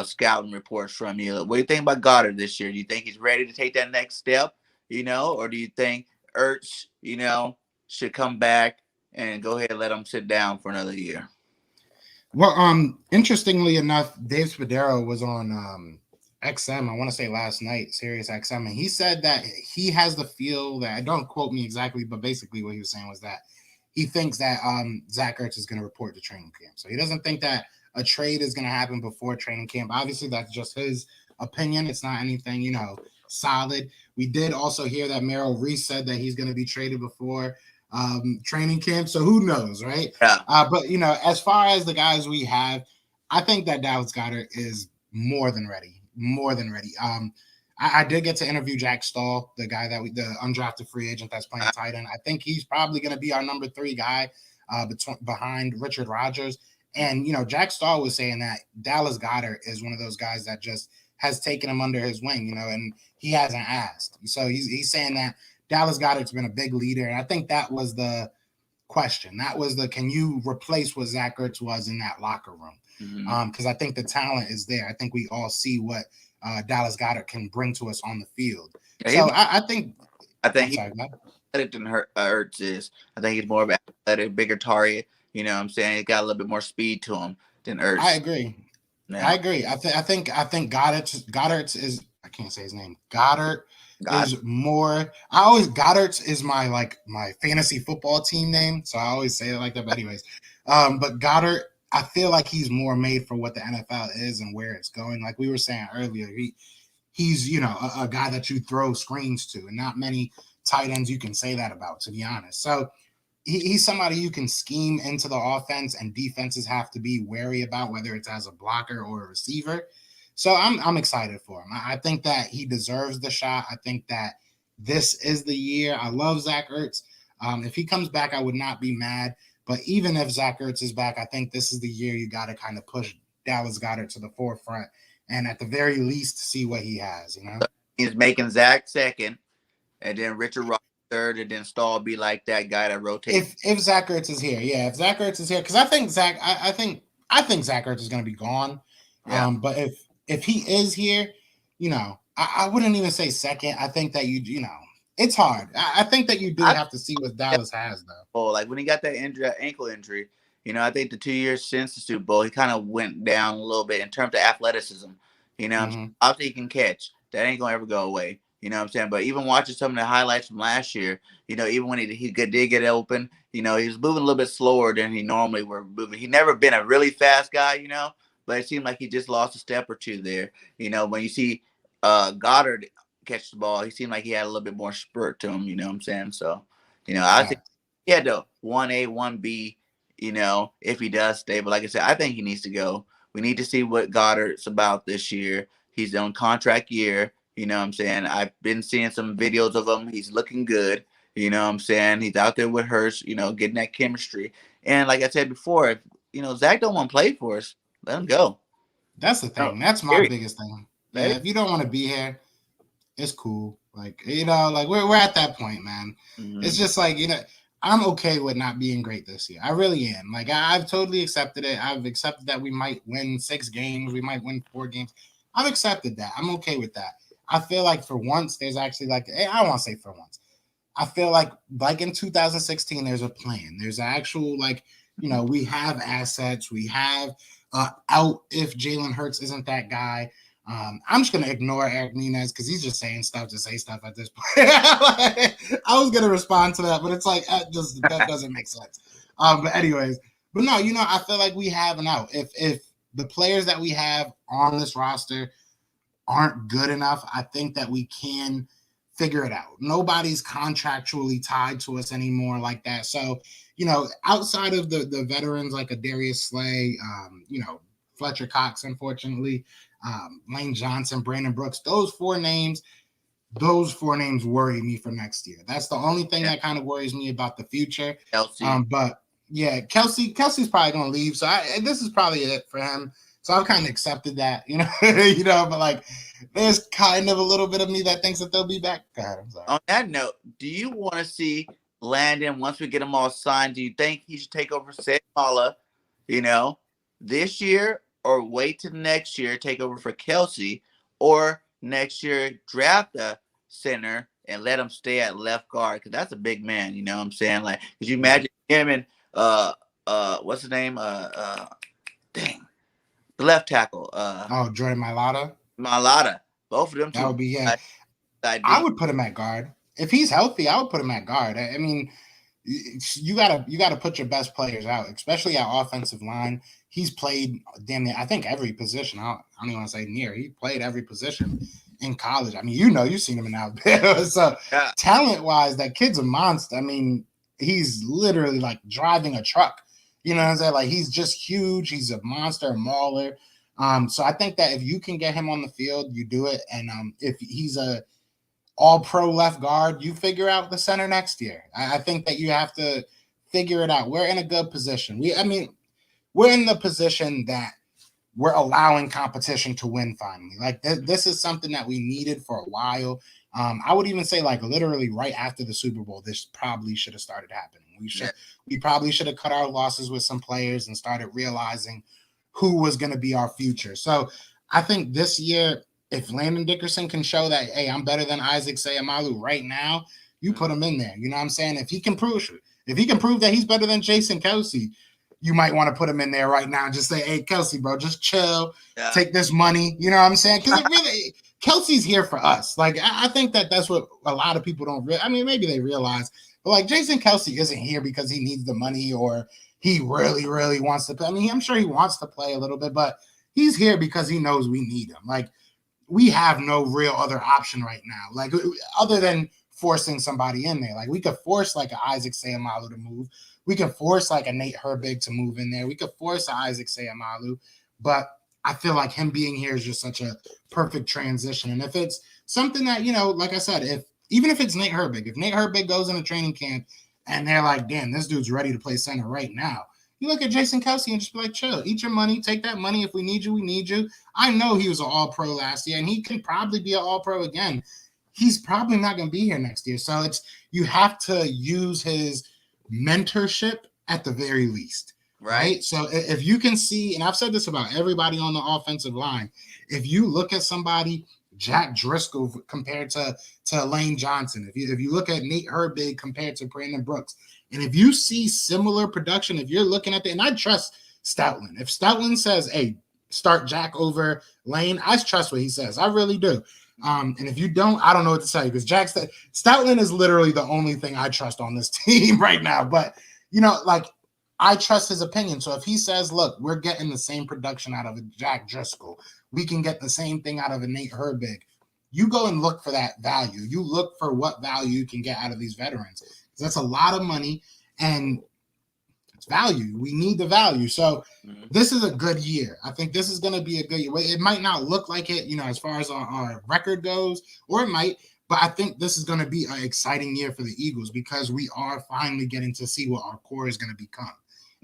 [SPEAKER 1] scouting reports from you. What do you think about Goddard this year? Do you think he's ready to take that next step? Or do you think Ertz, should come back and go ahead and let him sit down for another year?
[SPEAKER 2] Well, interestingly enough, Dave Spadaro was on XM, I want to say last night, Sirius XM, and he said that he has the feel that, don't quote me exactly, but basically what he was saying was that he thinks that Zach Ertz is going to report to training camp. So he doesn't think that a trade is going to happen before training camp. Obviously, that's just his opinion. It's not anything, solid. We did also hear that Merrill Reese said that he's going to be traded before training camp. So who knows, right?
[SPEAKER 1] Yeah.
[SPEAKER 2] But as far as the guys we have, I think that Dallas Goedert is more than ready. More than ready. I did get to interview Jack Stahl, the guy the undrafted free agent that's playing tight end. I think he's probably going to be our number 3 guy behind Richard Rodgers. And Jack Stahl was saying that Dallas Goedert is one of those guys that just has taken him under his wing, and he hasn't asked. So he's saying that Dallas Goedert's been a big leader, and I think that was the question. That was can you replace what Zach Ertz was in that locker room? Because I think the talent is there. I think we all see what Dallas Goedert can bring to us on the field. So I think
[SPEAKER 1] he's athletic than Ertz is. I think he's more of an athletic, bigger target. You know what I'm saying? He's got a little bit more speed to him than Ertz.
[SPEAKER 2] I agree. Yeah. I agree. I think Goddard's is, I can't say his name. Goddard is more. Goddard's is my fantasy football team name, so I always say it like that. But anyways, but Goddard, I feel like he's more made for what the NFL is and where it's going. Like we were saying earlier, he's a guy that you throw screens to, and not many tight ends you can say that about, to be honest. So he's somebody you can scheme into the offense, and defenses have to be wary about, whether it's as a blocker or a receiver. So I'm excited for him. I think that he deserves the shot. I think that this is the year. I love Zach Ertz. If he comes back, I would not be mad. But even if Zach Ertz is back, I think this is the year you got to kind of push Dallas Goedert to the forefront, and at the very least, see what he has.
[SPEAKER 1] He's making Zach second, and then Richard Rodgers third, and then Stahl be like that guy that rotates.
[SPEAKER 2] If Zach Ertz is here, yeah, if Zach Ertz is here, because I think Zach Ertz is going to be gone. Yeah. But if he is here, I wouldn't even say second. I think that it's hard. I think that you do have to see what Dallas has, though.
[SPEAKER 1] Oh, like when he got that ankle injury, I think the 2 years since the Super Bowl, he kind of went down a little bit in terms of athleticism. Obviously he can catch. That ain't gonna ever go away. You know what I'm saying? But even watching some of the highlights from last year, even when he did get open, he was moving a little bit slower than he normally were moving. He never been a really fast guy, but it seemed like he just lost a step or two there. When you see Goddard catch the ball, he seemed like he had a little bit more spurt to him. You know what I'm saying? So, I think he had the 1A, 1B, if he does stay. But like I said, I think he needs to go. We need to see what Goddard's about this year. He's on contract year. You know what I'm saying? I've been seeing some videos of him. He's looking good. You know what I'm saying? He's out there with Hurst, getting that chemistry. And like I said before, if, Zach don't want to play for us, let him go.
[SPEAKER 2] That's the thing. That's my biggest thing. Yeah, if you don't want to be here, it's cool. Like, we're at that point, man. Mm-hmm. It's just like, I'm okay with not being great this year. I really am. Like, I've totally accepted it. I've accepted that we might win 6 games. We might win 4 games. I've accepted that. I'm okay with that. I feel like for once, there's actually I don't want to say for once. I feel like in 2016, there's a plan. There's actual, we have assets. We have out if Jalen Hurts isn't that guy. I'm just going to ignore Eric Nunez because he's just saying stuff to say stuff at this point. I was going to respond to that, but it's like, that doesn't make sense. But anyways, no, I feel like we have an out. If the players that we have on this roster aren't good enough, I think that we can figure it out. Nobody's contractually tied to us anymore like that. So, outside of the veterans like a Darius Slay, Fletcher Cox, unfortunately, Lane Johnson, Brandon Brooks. Those four names worry me for next year. That's the only thing that kind of worries me about the future.
[SPEAKER 1] Kelsey.
[SPEAKER 2] But yeah, Kelsey's probably going to leave. So this is probably it for him. So I've kind of accepted that, but like there's kind of a little bit of me that thinks that they'll be back. God, I'm sorry.
[SPEAKER 1] On that note, do you want to see Landon once we get him all signed? Do you think he should take over Samala, this year, or wait till next year, take over for Kelsey, or next year draft a center and let him stay at left guard? Because that's a big man, you know what I'm saying? Like, could you imagine him and what's his name? Dang, the left tackle.
[SPEAKER 2] Jordan
[SPEAKER 1] Mailata. Both of them
[SPEAKER 2] that
[SPEAKER 1] two.
[SPEAKER 2] would be I would put him at guard if he's healthy. I would put him at guard. I mean, you gotta put your best players out, especially at offensive line. He's played damn near, I think, every position. I don't even want to say near. He played every position in college. I mean, you've seen him in Alabama. So talent-wise, that kid's a monster. I mean, he's literally like driving a truck. You know what I'm saying? Like, he's just huge. He's a monster, a mauler. So I think that if you can get him on the field, you do it. And if he's a all-pro left guard, you figure out the center next year. I think that you have to figure it out. We're in a good position. We're in the position that we're allowing competition to win finally. Like this is something that we needed for a while. I would even say like literally right after the Super Bowl, this probably should have started happening. We probably should have cut our losses with some players and started realizing who was going to be our future. So I think this year, if Landon Dickerson can show that, hey, I'm better than Isaac Seumalo right now, you put him in there. You know what I'm saying? If he can prove that he's better than Jason Kelsey, you might want to put him in there right now and just say, hey, Kelsey, bro, just chill, take this money. You know what I'm saying? Because Kelsey's here for us. Like, I think that's what a lot of people don't realize. I mean, maybe they realize, but like Jason Kelsey isn't here because he needs the money or he really, really wants to play. I mean, I'm sure he wants to play a little bit, but he's here because he knows we need him. Like, we have no real other option right now, like other than forcing somebody in there. Like, we could force like an Isaac Seumalo to move. We could force like a Nate Herbig to move in there. We could force an Isaac Seumalo, but I feel like him being here is just such a perfect transition. And if it's something that, like I said, even if it's Nate Herbig, if Nate Herbig goes into training camp and they're like, damn, this dude's ready to play center right now, you look at Jason Kelsey and just be like, chill, eat your money, take that money. If we need you, we need you. I know he was an all-pro last year, and he can probably be an all-pro again. He's probably not going to be here next year. So you have to use his mentorship at the very least. Right? So if you can see, and I've said this about everybody on the offensive line, if you look at somebody, Jack Driscoll compared to Lane Johnson, if you look at Nate Herbig compared to Brandon Brooks, and if you see similar production, if you're looking at and I trust Stoutland. If Stoutland says, hey, start Jack over Lane, I trust what he says. I really do. And if you don't, I don't know what to tell you, because Stoutland is literally the only thing I trust on this team right now. But, like, I trust his opinion. So if he says, look, we're getting the same production out of a Jack Driscoll, we can get the same thing out of a Nate Herbig, you go and look for that value. You look for what value you can get out of these veterans. That's a lot of money, and it's value. We need the value. So this is a good year. I think this is going to be a good year. It might not look like it, as far as our record goes, or it might, but I think this is going to be an exciting year for the Eagles because we are finally getting to see what our core is going to become.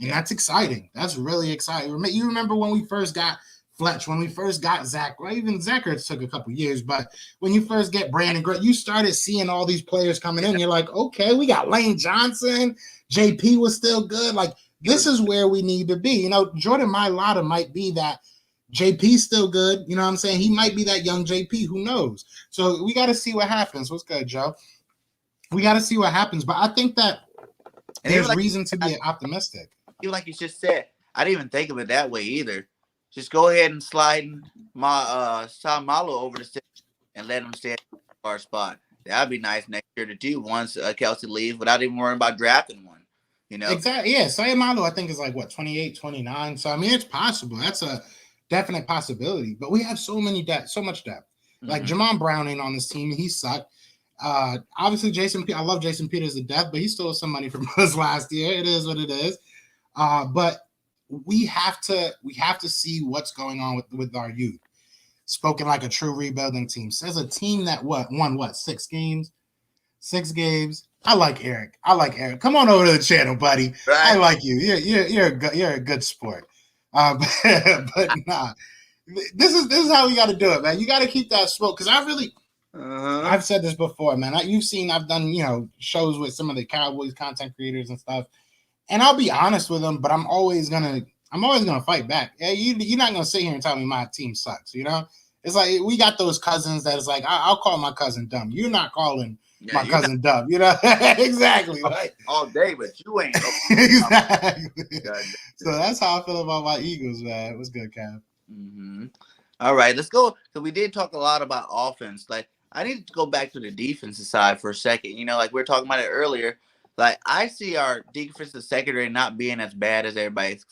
[SPEAKER 2] And that's exciting. That's really exciting. You remember when we first got Fletch, when we first got Zach, well, even Zach Ertz took a couple years, but when you first get Brandon Grant, you started seeing all these players coming in. You're like, okay, we got Lane Johnson. JP was still good. Like, this is where we need to be. Jordan Mailata might be that. JP's still good. You know what I'm saying? He might be that young JP. Who knows? So we got to see what happens. What's good, Joe? We got to see what happens. But I think that there's reason to be optimistic.
[SPEAKER 1] Like you just said, I didn't even think of it that way either. Just go ahead and slide my Seumalo over the center and let him stay at our spot. That'd be nice next year to do once Kelsey leaves without even worrying about drafting one.
[SPEAKER 2] Exactly. Yeah, Seumalo I think is like 28, 29. So I mean, it's possible. That's a definite possibility. But we have so much depth. Like Jamon Brown ain't on this team. He sucked. Obviously, I love Jason Peters to death, but he stole some money from us last year. It is what it is. But we have to see what's going on with our youth. spoken like a true rebuilding team. So there's a team that won 6 games. 6 games. I like Eric. Come on over to the channel, buddy. I
[SPEAKER 1] Right.
[SPEAKER 2] like you. You're a good sport. But nah, this is how we got to do it, man. You got to keep that smoke because I've said this before, man. You've seen I've done shows with some of the Cowboys content creators and stuff, and I'll be honest with them, but I'm always gonna fight back. Yeah, you're not gonna sit here and tell me my team sucks. It's like we got those cousins that is like I'll call my cousin dumb. You're not calling my cousin dumb. Exactly. Like
[SPEAKER 1] all day, but you ain't.
[SPEAKER 2] Exactly. So that's how I feel about my Eagles, man. It was good, Cav.
[SPEAKER 1] Mm-hmm. All right, let's go. So we did talk a lot about offense. Like I need to go back to the defensive side for a second. Like we were talking about it earlier. Like I see our defensive secondary not being as bad as everybody's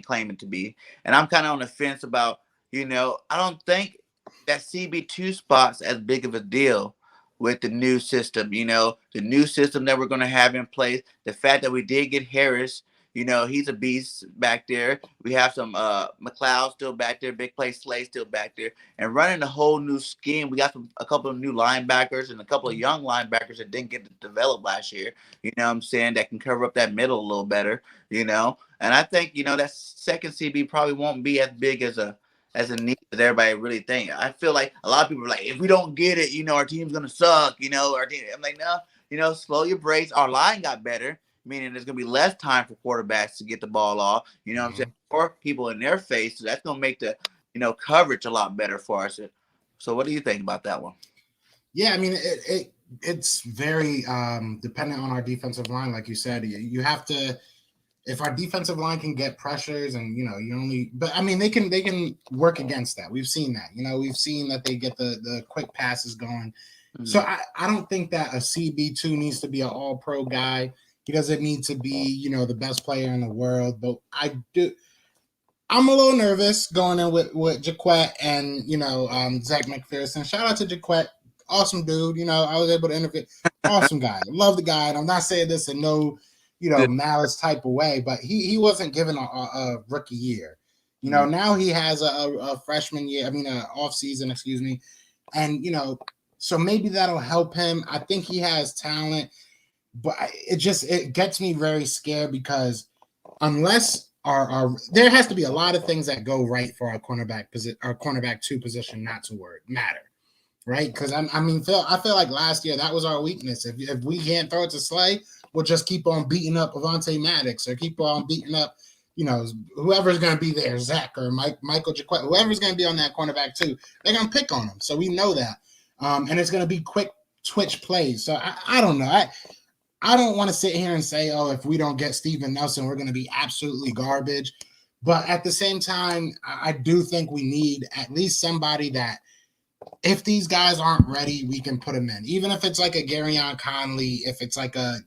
[SPEAKER 1] claiming to be, and I'm kind of on the fence about. I don't think that CB2 spot's as big of a deal with the new system. The new system that we're going to have in place. The fact that we did get Harris. He's a beast back there. We have some McLeod still back there, Big Play Slay still back there, and running a whole new scheme. We got a couple of new linebackers and a couple of young linebackers that didn't get to develop last year. You know what I'm saying? That can cover up that middle a little better. And I think that second CB probably won't be as big as a need as everybody really think. I feel like a lot of people are like, if we don't get it, our team's gonna suck. Our team. I'm like, no, slow your brakes. Our line got better. Meaning there's going to be less time for quarterbacks to get the ball off, what I'm saying, or people in their face. So that's going to make the, coverage a lot better for us. So what do you think about that one?
[SPEAKER 2] Yeah, I mean, it's very dependent on our defensive line. Like you said, you have to, if our defensive line can get pressures and, but I mean, they can work against that. We've seen that, we've seen that they get the quick passes going. Mm-hmm. So I don't think that a CB2 needs to be an all-pro guy. He doesn't need to be, the best player in the world, but I'm a little nervous going in with Jaquette and, Zach McPherson. Shout out to Jaquette. Awesome dude. I was able to interview. Awesome guy. Love the guy. And I'm not saying this in no, malice type of way, but he wasn't given a rookie year. Now he has a freshman year. Off season, excuse me. And, so maybe that'll help him. I think he has talent. But it gets me very scared because unless our there has to be a lot of things that go right for our cornerback 2 position not to matter, right? Because I feel like last year that was our weakness. If we can't throw it to Slay, we'll just keep on beating up Avonte Maddox or keep on beating up whoever's going to be there, Zach or Michael Jaquette, whoever's going to be on that cornerback 2, they're going to pick on him. So we know that, and it's going to be quick twitch plays. So I don't know. I don't want to sit here and say, oh, if we don't get Steven Nelson, we're going to be absolutely garbage. But at the same time, I do think we need at least somebody that if these guys aren't ready, we can put them in. Even if it's like a Garyon Conley, if it's like I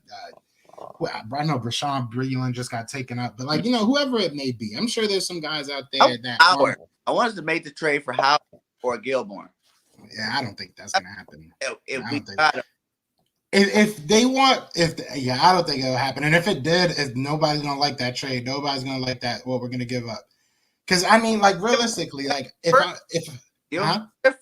[SPEAKER 2] know Brashawn Breeland just got taken up, but like, whoever it may be, I'm sure there's some guys out there that
[SPEAKER 1] Howard. I wanted to make the trade for Howard or Gilmore.
[SPEAKER 2] Yeah, I don't think that's going to happen.
[SPEAKER 1] I
[SPEAKER 2] don't think it'll happen. And if it did, if nobody's gonna like that trade, nobody's gonna like that. What we're gonna give up? Because realistically, like
[SPEAKER 1] their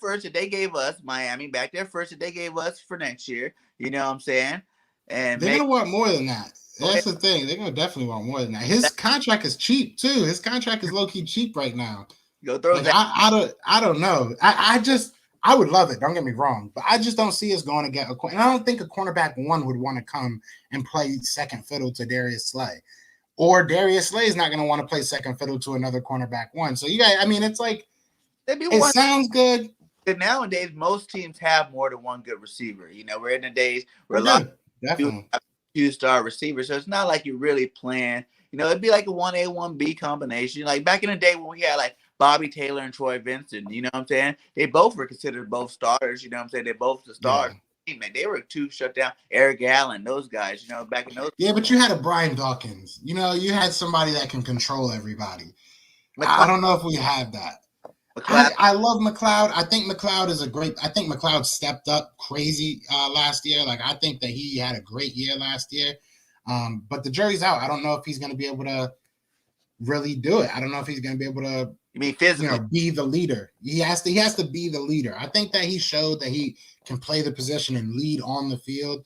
[SPEAKER 1] first that they gave us Miami back there first that they gave us for next year. You know what I'm saying? And
[SPEAKER 2] they're gonna want more than that. That's the thing. They're gonna definitely want more than that. His contract is cheap too. His contract is low key cheap right now.
[SPEAKER 1] Go throw that.
[SPEAKER 2] I don't know. I would love it. Don't get me wrong, but I just don't see us going to get and I don't think a cornerback 1 would want to come and play second fiddle to Darius Slay, or Darius Slay is not going to want to play second fiddle to another cornerback 1. So it's like it sounds good.
[SPEAKER 1] Nowadays, most teams have more than one good receiver. We're in the days where a lot of 2-star receivers, so it's not like you're really playing. It'd be like a 1A 1B combination. Like back in the day when we had like Bobby Taylor and Troy Vincent, you know what I'm saying? They both were considered both starters, you know what I'm saying? They both the stars. Yeah. Man, they were 2 shut down. Eric Allen, those guys, back in those.
[SPEAKER 2] Yeah, but you had a Brian Dawkins. You had somebody that can control everybody. I don't know if we have that. I love McLeod. I think McLeod stepped up crazy last year. Like, I think that he had a great year last year. But the jury's out. I don't know if he's going to be able to really do it. I don't know if he's going to be able to,
[SPEAKER 1] You mean physically?
[SPEAKER 2] be the leader. He has to be the leader. I think that he showed that he can play the position and lead on the field.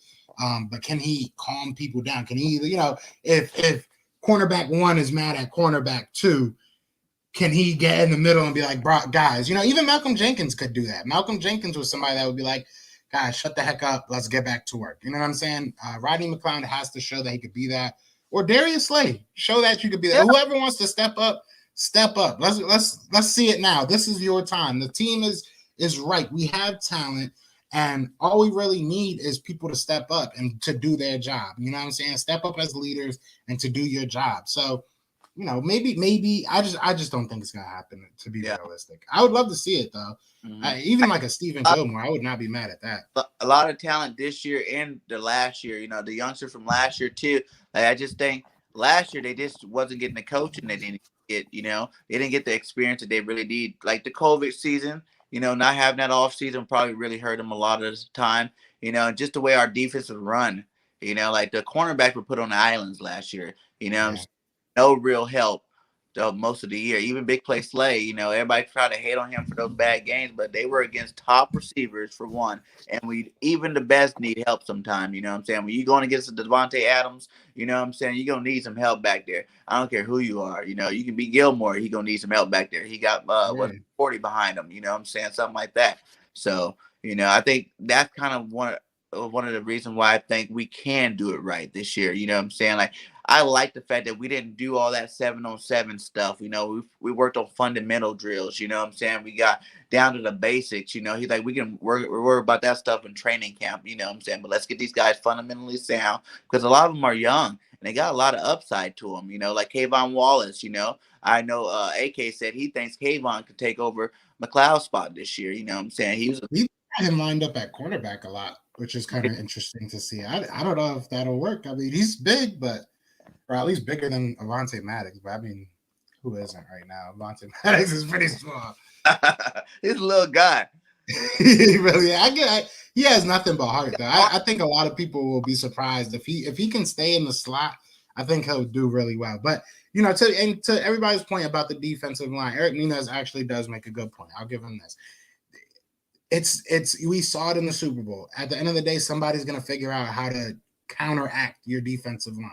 [SPEAKER 2] But can he calm people down? Can he, if cornerback one is mad at cornerback two, can he get in the middle and be like, bro, guys, even Malcolm Jenkins could do that. Malcolm Jenkins was somebody that would be like, guys, shut the heck up. Let's get back to work. You know what I'm saying? Rodney McLeod has to show that he could be that. Or Darius Slay, show that you could be that.
[SPEAKER 1] Yeah.
[SPEAKER 2] Whoever wants to step up, step up. Let's see it now. This is your time. The team is right. We have talent, and all we really need is people to step up and to do their job. You know what I'm saying? Step up as leaders and to do your job. So, maybe I just don't think it's gonna happen, to be realistic. I would love to see it though. Even like a Stephen Gilmore, I would not be mad at that.
[SPEAKER 1] A lot of talent this year and the last year. The youngster from last year too. Like, I just think last year they just wasn't getting the coaching they didn't get. They didn't get the experience that they really need. Like the COVID season, not having that off season probably really hurt them a lot of the time. Just the way our defense was run. Like the cornerback were put on the islands last year.
[SPEAKER 2] Yeah.
[SPEAKER 1] No real help most of the year. Even Big Play Slay, everybody tried to hate on him for those bad games, but they were against top receivers for one. And even the best need help sometime. You know what I'm saying? When you going against the Devontae Adams, you know what I'm saying? You're going to need some help back there. I don't care who you are. You can be Gilmore. He's going to need some help back there. He got 40 behind him. You know what I'm saying? Something like that. So, I think that's kind of one of the reasons why I think we can do it right this year. You know what I'm saying? Like, I like the fact that we didn't do all that 7-on-7 stuff. We worked on fundamental drills. You know what I'm saying? We got down to the basics. He's like, we can worry about that stuff in training camp. You know what I'm saying? But let's get these guys fundamentally sound, because a lot of them are young and they got a lot of upside to them. Like Kayvon Wallace. I know AK said he thinks Kayvon could take over McLeod's spot this year. You know what I'm saying?
[SPEAKER 2] We got him lined up at cornerback a lot, which is kind of interesting to see. I don't know if that'll work. I mean, he's big, or at least bigger than Avonte Maddox. But I mean, who isn't right now? Avonte Maddox is pretty small.
[SPEAKER 1] He's a little guy.
[SPEAKER 2] He really, he has nothing but heart though. I think a lot of people will be surprised if he can stay in the slot. I think he'll do really well. But to everybody's point about the defensive line, Eric Nunez actually does make a good point. I'll give him this. We saw it in the Super Bowl. At the end of the day, somebody's gonna figure out how to counteract your defensive line.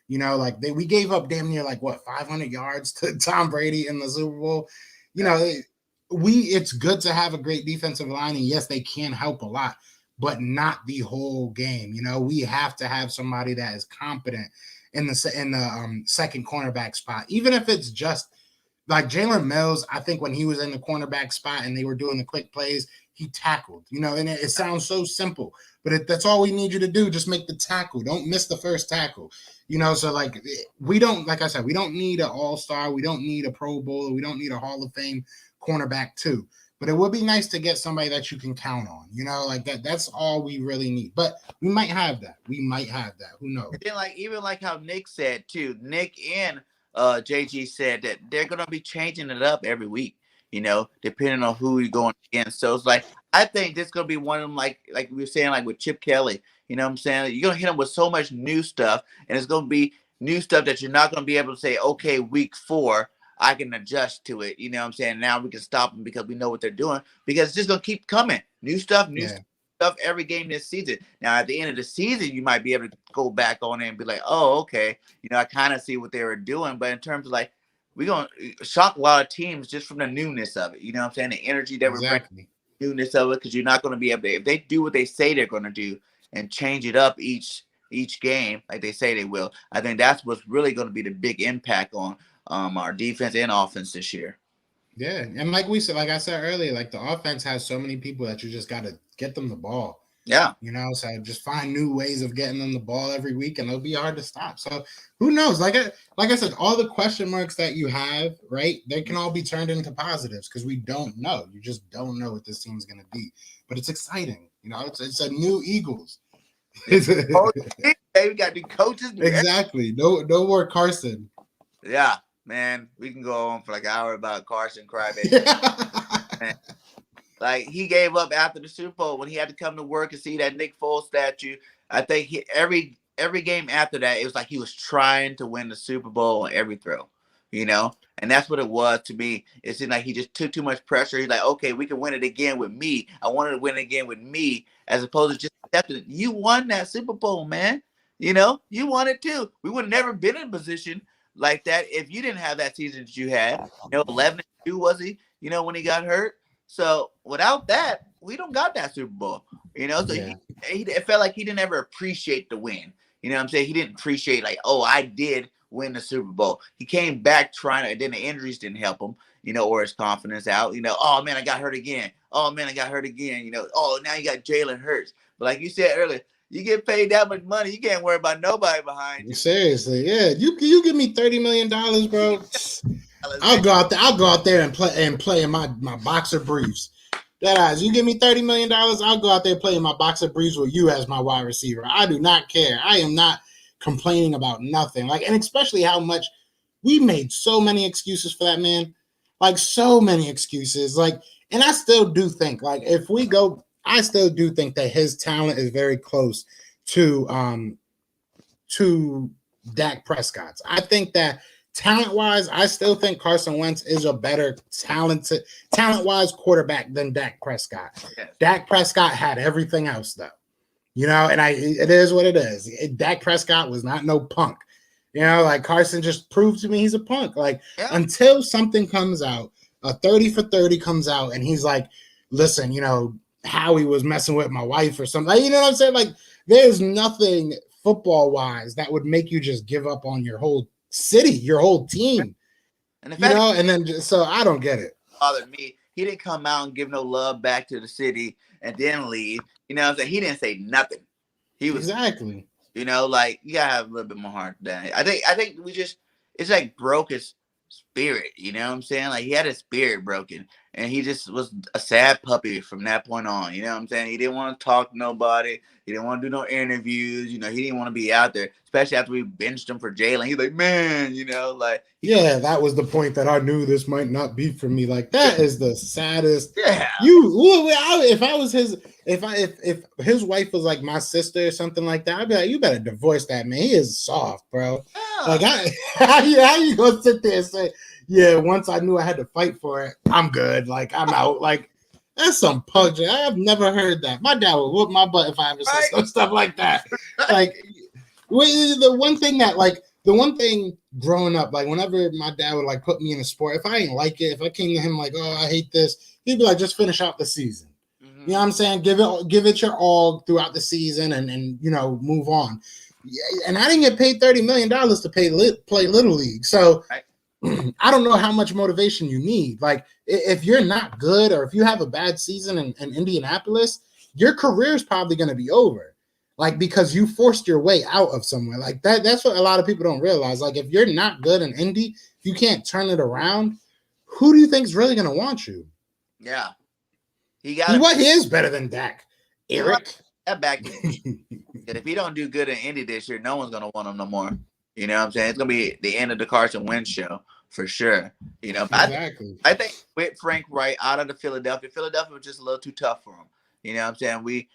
[SPEAKER 2] We gave up damn near 500 yards to Tom Brady in the Super Bowl. It's good to have a great defensive line, and yes, they can help a lot, but not the whole game. We have to have somebody that is competent in the second cornerback spot, even if it's just like Jalen Mills. I think when he was in the cornerback spot and they were doing the quick plays, he tackled. And it sounds so simple, but that's all we need you to do. Just make the tackle. Don't miss the first tackle. So we don't, like I said, we don't need an all-star. We don't need a Pro Bowler. We don't need a Hall of Fame cornerback too. But it would be nice to get somebody that you can count on. That's all we really need. But we might have that. Who knows?
[SPEAKER 1] And then even how Nick said too. Nick and JG said that they're gonna be changing it up every week. Depending on who you're going against. So it's I think this is gonna be one of them, like we were saying, with Chip Kelly. You know what I'm saying? You're gonna hit them with so much new stuff, and it's gonna be new stuff that you're not gonna be able to say, okay, week 4, I can adjust to it. You know what I'm saying? Now we can stop them because we know what they're doing, because it's just gonna keep coming. New stuff every game this season. Now at the end of the season, you might be able to go back on it and be like, oh, okay, I kind of see what they were doing. But in terms of we're going to shock a lot of teams just from the newness of it. You know what I'm saying? The energy that we're bringing, newness of it, because you're not going to be able to, if they do what they say they're going to do and change it up each game like they say they will, I think that's what's really going to be the big impact on our defense and offense this year.
[SPEAKER 2] Yeah, and like I said earlier, the offense has so many people that you just got to get them the ball.
[SPEAKER 1] Yeah.
[SPEAKER 2] So just find new ways of getting them the ball every week, and it'll be hard to stop. So who knows? Like I said, all the question marks that you have, right, they can all be turned into positives, because we don't know. You just don't know what this team's going to be. But it's exciting. It's a new Eagles.
[SPEAKER 1] We got new coaches.
[SPEAKER 2] Exactly. No more Carson.
[SPEAKER 1] Yeah, man. We can go on for an hour about Carson crybaby. He gave up after the Super Bowl when he had to come to work and see that Nick Foles statue. I think every game after that, it was he was trying to win the Super Bowl on every throw. you know. And that's what it was to me. It seemed like he just took too much pressure. He's like, okay, we can win it again with me. I wanted to win it again with me, as opposed to just accepting it. You won that Super Bowl, man. You know, you won it too. We would have never been in a position like that if you didn't have that season that you had. You know, 11-2 was he? You know, when he got hurt. So without that, we don't got that Super Bowl. You know, so
[SPEAKER 2] Yeah.
[SPEAKER 1] it felt like he didn't ever appreciate the win. You know what I'm saying? He didn't appreciate like, oh, I did win the Super Bowl. He came back trying to, then the injuries didn't help him, you know, or his confidence out. You know, oh man, I got hurt again. Oh man, I got hurt again. You know, oh now you got Jalen Hurts. But like you said earlier, you get paid that much money, you can't worry about nobody behind you.
[SPEAKER 2] Seriously, yeah. You give me $30 million, bro.
[SPEAKER 1] Man.
[SPEAKER 2] I'll go out there and play in my boxer briefs. That eyes, you give me $30 million, I'll go out there playing my boxer briefs with you as my wide receiver. I do not care. I am not complaining about nothing. Like, and especially how much we made so many excuses for that man. Like so many excuses. Like, and I still do think, like, if we go, I still do think that his talent is very close to Dak Prescott's. I think that talent-wise, I still think Carson Wentz is a better talent-wise quarterback than Dak Prescott.
[SPEAKER 1] Yes.
[SPEAKER 2] Dak Prescott had everything else, though. You know, and it is what it is. Dak Prescott was not no punk. You know, like Carson just proved to me he's a punk. Like, until something comes out, a 30 for 30 comes out, and he's like, listen, you know, Howie was messing with my wife or something. Like, you know what I'm saying? Like, there's nothing football-wise that would make you just give up on your whole city, your whole team. And you know, and then so I don't get it.
[SPEAKER 1] Bothered me. He didn't come out and give no love back to the city and then leave. You know what I'm saying? He didn't say nothing. He was
[SPEAKER 2] exactly.
[SPEAKER 1] You know, like you gotta have a little bit more heart than that. I think we just it's like broke his spirit. You know what I'm saying? Like he had his spirit broken, and he just was a sad puppy from that point on. You know what I'm saying? He didn't want to talk to nobody. He didn't want to do no interviews. You know, he didn't want to be out there, especially after we benched him for Jalen. He's like, man, you know, like
[SPEAKER 2] yeah, that was the point that I knew this might not be for me. Like that is the saddest.
[SPEAKER 1] Yeah.
[SPEAKER 2] If his wife was like my sister or something like that, I'd be like, you better divorce that man. He is soft, bro. Yeah. Like how you gonna sit there and say, yeah, once I knew I had to fight for it, I'm good. Like I'm out. Like that's some punk. I have never heard that. My dad would whoop my butt if I ever said some stuff like that. Like the one thing growing up, like whenever my dad would like put me in a sport, if I didn't like it, if I came to him like, oh, I hate this, he'd be like, just finish out the season. Mm-hmm. You know what I'm saying? Give it your all throughout the season and you know, move on. And I didn't get paid $30 million to play Little League. So I don't know how much motivation you need. Like if you're not good or if you have a bad season in Indianapolis, your career is probably going to be over. Like, because you forced your way out of somewhere like that. That's what a lot of people don't realize. Like, if you're not good in Indy, if you can't turn it around, who do you think is really going to want you?
[SPEAKER 1] Yeah.
[SPEAKER 2] He is better than Dak. Eric.
[SPEAKER 1] That back. If he don't do good in Indy this year, no one's going to want him no more. You know what I'm saying? It's going to be the end of the Carson Wentz show for sure. You know,
[SPEAKER 2] exactly.
[SPEAKER 1] I think with Frank Wright out of the Philadelphia was just a little too tough for him. You know what I'm saying? We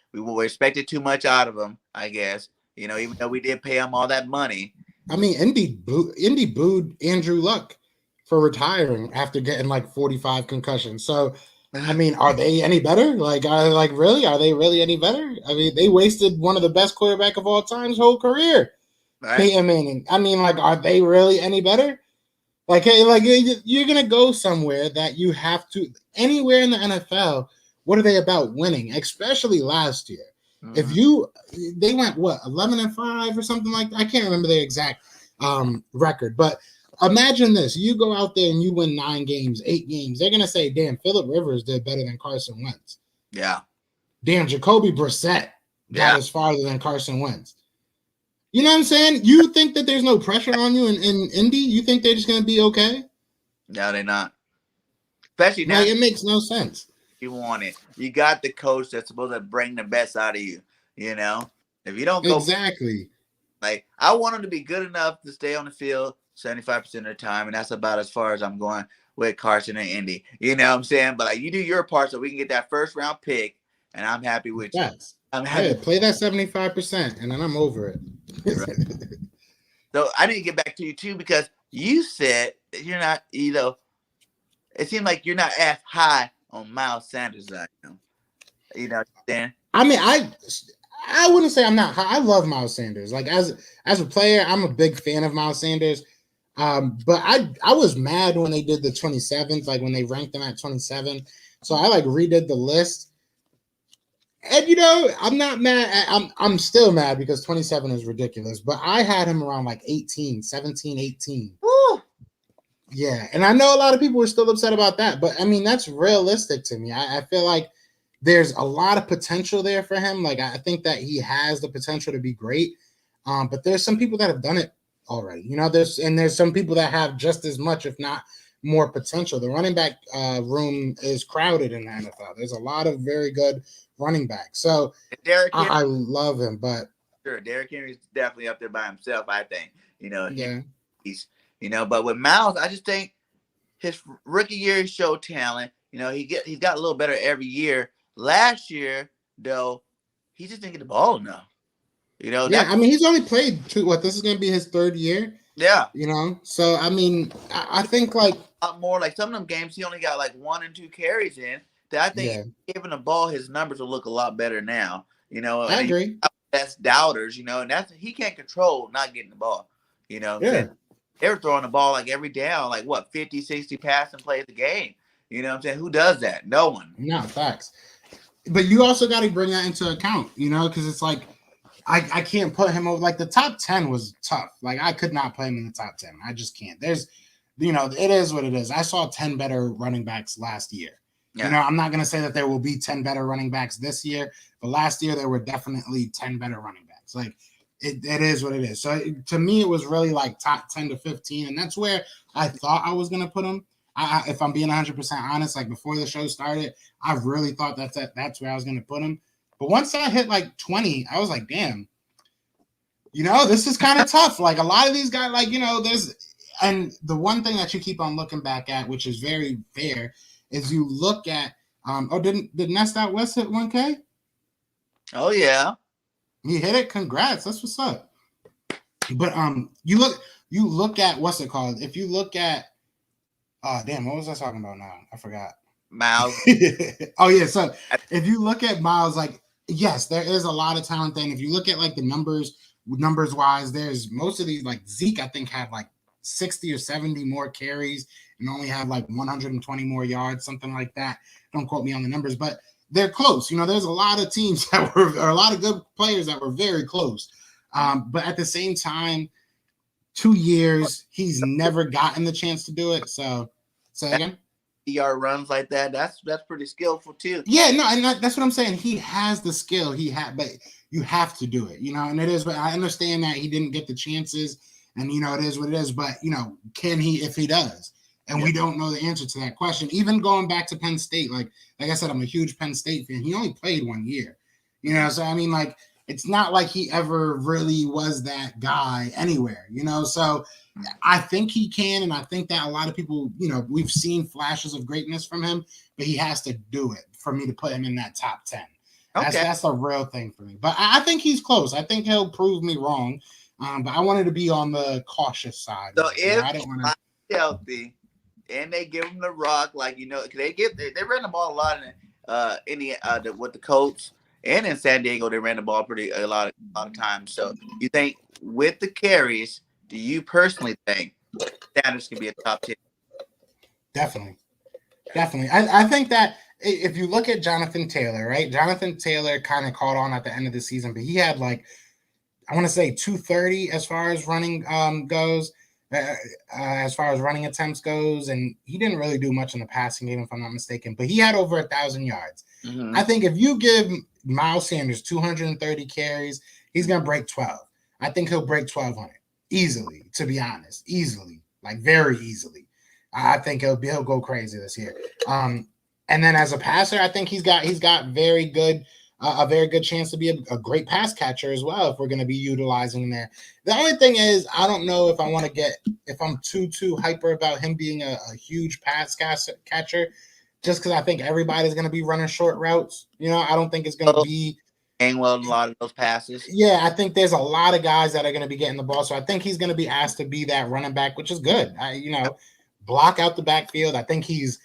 [SPEAKER 1] expected too much out of him, I guess. You know, even though we did pay him all that money.
[SPEAKER 2] I mean, Indy booed Andrew Luck for retiring after getting like 45 concussions. So, I mean, are they any better? Like, really? Are they really any better? I mean, they wasted one of the best quarterback of all time's whole career. Right. Peyton Manning. I mean, like, are they really any better? Like, hey, like you're going to go somewhere that you have to, anywhere in the NFL, what are they about winning, especially last year? Mm-hmm. They went, 11-5 or something like that? I can't remember their exact record, but imagine this. You go out there and you win 9 games, 8 games. They're going to say, damn, Phillip Rivers did better than Carson Wentz.
[SPEAKER 1] Yeah.
[SPEAKER 2] Damn, Jacoby Brissett got us farther than Carson Wentz. You know what I'm saying? You think that there's no pressure on you in Indy? You think they're just going to be okay?
[SPEAKER 1] No, they're not. Especially now.
[SPEAKER 2] Like, it makes no sense.
[SPEAKER 1] You want it. You got the coach that's supposed to bring the best out of you. You know, if you don't go
[SPEAKER 2] exactly,
[SPEAKER 1] like I want him to be good enough to stay on the field 75% of the time, and that's about as far as I'm going with Carson and Indy. You know what I'm saying? But like you do your part so we can get that first round pick, and I'm happy with you. I'm happy.
[SPEAKER 2] Yeah, play that 75%, and then I'm over it.
[SPEAKER 1] Right. So I need to get back to you too because you said that you're not, it seemed like you're not as high on Miles Sanders as I am. You know what I'm saying?
[SPEAKER 2] I mean, I wouldn't say I'm not high. I love Miles Sanders. Like as a player, I'm a big fan of Miles Sanders. But I was mad when they did the 27th, like when they ranked him at 27. So I like redid the list. And I'm not mad. I'm still mad because 27 is ridiculous. But I had him around like 18, 17, 18.
[SPEAKER 1] Woo!
[SPEAKER 2] Yeah. And I know a lot of people were still upset about that. But I mean, that's realistic to me. I feel like there's a lot of potential there for him. Like I think that he has the potential to be great. But there's some people that have done it already. There's some people that have just as much, if not more potential. The running back room is crowded in the NFL. There's a lot of very good running backs. So
[SPEAKER 1] Derrick Henry,
[SPEAKER 2] I love him, but
[SPEAKER 1] sure, Derrick Henry's definitely up there by himself. I think.
[SPEAKER 2] yeah,
[SPEAKER 1] He's but with Miles, I just think his rookie year he showed talent. He's got a little better every year. Last year, though, he just didn't get the ball enough.
[SPEAKER 2] yeah. I mean, he's only played two. What, this is going to be his third year.
[SPEAKER 1] Yeah.
[SPEAKER 2] So I mean, I think like
[SPEAKER 1] a lot more. Like some of them games, he only got like 1 and 2 carries in. That I think given the ball, his numbers will look a lot better now.
[SPEAKER 2] I agree.
[SPEAKER 1] That's doubters, and he can't control not getting the ball.
[SPEAKER 2] Yeah.
[SPEAKER 1] They were throwing the ball like every down, like 50, 60 passing plays a game. You know what I'm saying? Who does that? No one.
[SPEAKER 2] No, facts. But you also got to bring that into account, because it's like I can't put him over. Like the top 10 was tough. Like I could not put him in the top 10. I just can't. There's, it is what it is. I saw 10 better running backs last year. Yeah. I'm not going to say that there will be 10 better running backs this year, but last year there were definitely 10 better running backs. Like it is what it is. So to me, it was really like top 10 to 15. And that's where I thought I was going to put him. If I'm being 100% honest, like before the show started, I really thought that's where I was going to put him. But once I hit like 20, I was like, damn, this is kind of tough. Like a lot of these guys, like, and the one thing that you keep on looking back at, which is very fair, is you look at, did Nest Out West hit 1K?
[SPEAKER 1] Oh, yeah.
[SPEAKER 2] He hit it. Congrats. That's what's up. But you look at, what's it called? If you look at, damn, what was I talking about now? I forgot.
[SPEAKER 1] Miles.
[SPEAKER 2] Oh, yeah. So if you look at Miles, like, yes, there is a lot of talent there. And if you look at like the numbers wise, there's most of these, like Zeke, I think had like 60 or 70 more carries and only had like 120 more yards, something like that. Don't quote me on the numbers, but they're close. There's a lot of teams that were, or a lot of good players that were very close. But at the same time, 2 years, he's never gotten the chance to do it. So say again.
[SPEAKER 1] ER runs like that, that's pretty skillful too.
[SPEAKER 2] Yeah, no, and that's what I'm saying. He has the skill. But you have to do it, and it is. But I understand that he didn't get the chances, and it is what it is. But can he if he does? And we don't know the answer to that question. Even going back to Penn State, like I said, I'm a huge Penn State fan. He only played 1 year, So I mean, like it's not like he ever really was that guy anywhere, So I think he can, and I think that a lot of people, we've seen flashes of greatness from him, but he has to do it for me to put him in that top 10. That's a real thing for me. But I think he's close. I think he'll prove me wrong. But I wanted to be on the cautious side.
[SPEAKER 1] So if I didn't want to healthy and they give him the rock, like they ran the ball a lot in with the Colts and in San Diego, they ran the ball a lot of times. So you think with the carries, do you personally think Sanders can be a top 10?
[SPEAKER 2] Definitely. I think that if you look at Jonathan Taylor, right? Jonathan Taylor kind of caught on at the end of the season, but he had like, I want to say 230 as far as running goes, as far as running attempts goes, and he didn't really do much in the passing game, if I'm not mistaken, but he had over 1,000 yards. Mm-hmm. I think if you give Miles Sanders 230 carries, he's going to break 12. I think he'll break 1,200 easily, to be honest, like very easily. I think he'll go crazy this year. And then as a passer, I think he's got a very good chance to be a great pass catcher as well if we're going to be utilizing him there. The only thing is, I don't know if I'm too hyper about him being a huge pass catcher, just because I think everybody's going to be running short routes. I don't think it's going to be
[SPEAKER 1] Gainwell in a lot of those passes.
[SPEAKER 2] Yeah, I think there's a lot of guys that are going to be getting the ball. So I think he's going to be asked to be that running back, which is good. Block out the backfield. I think he's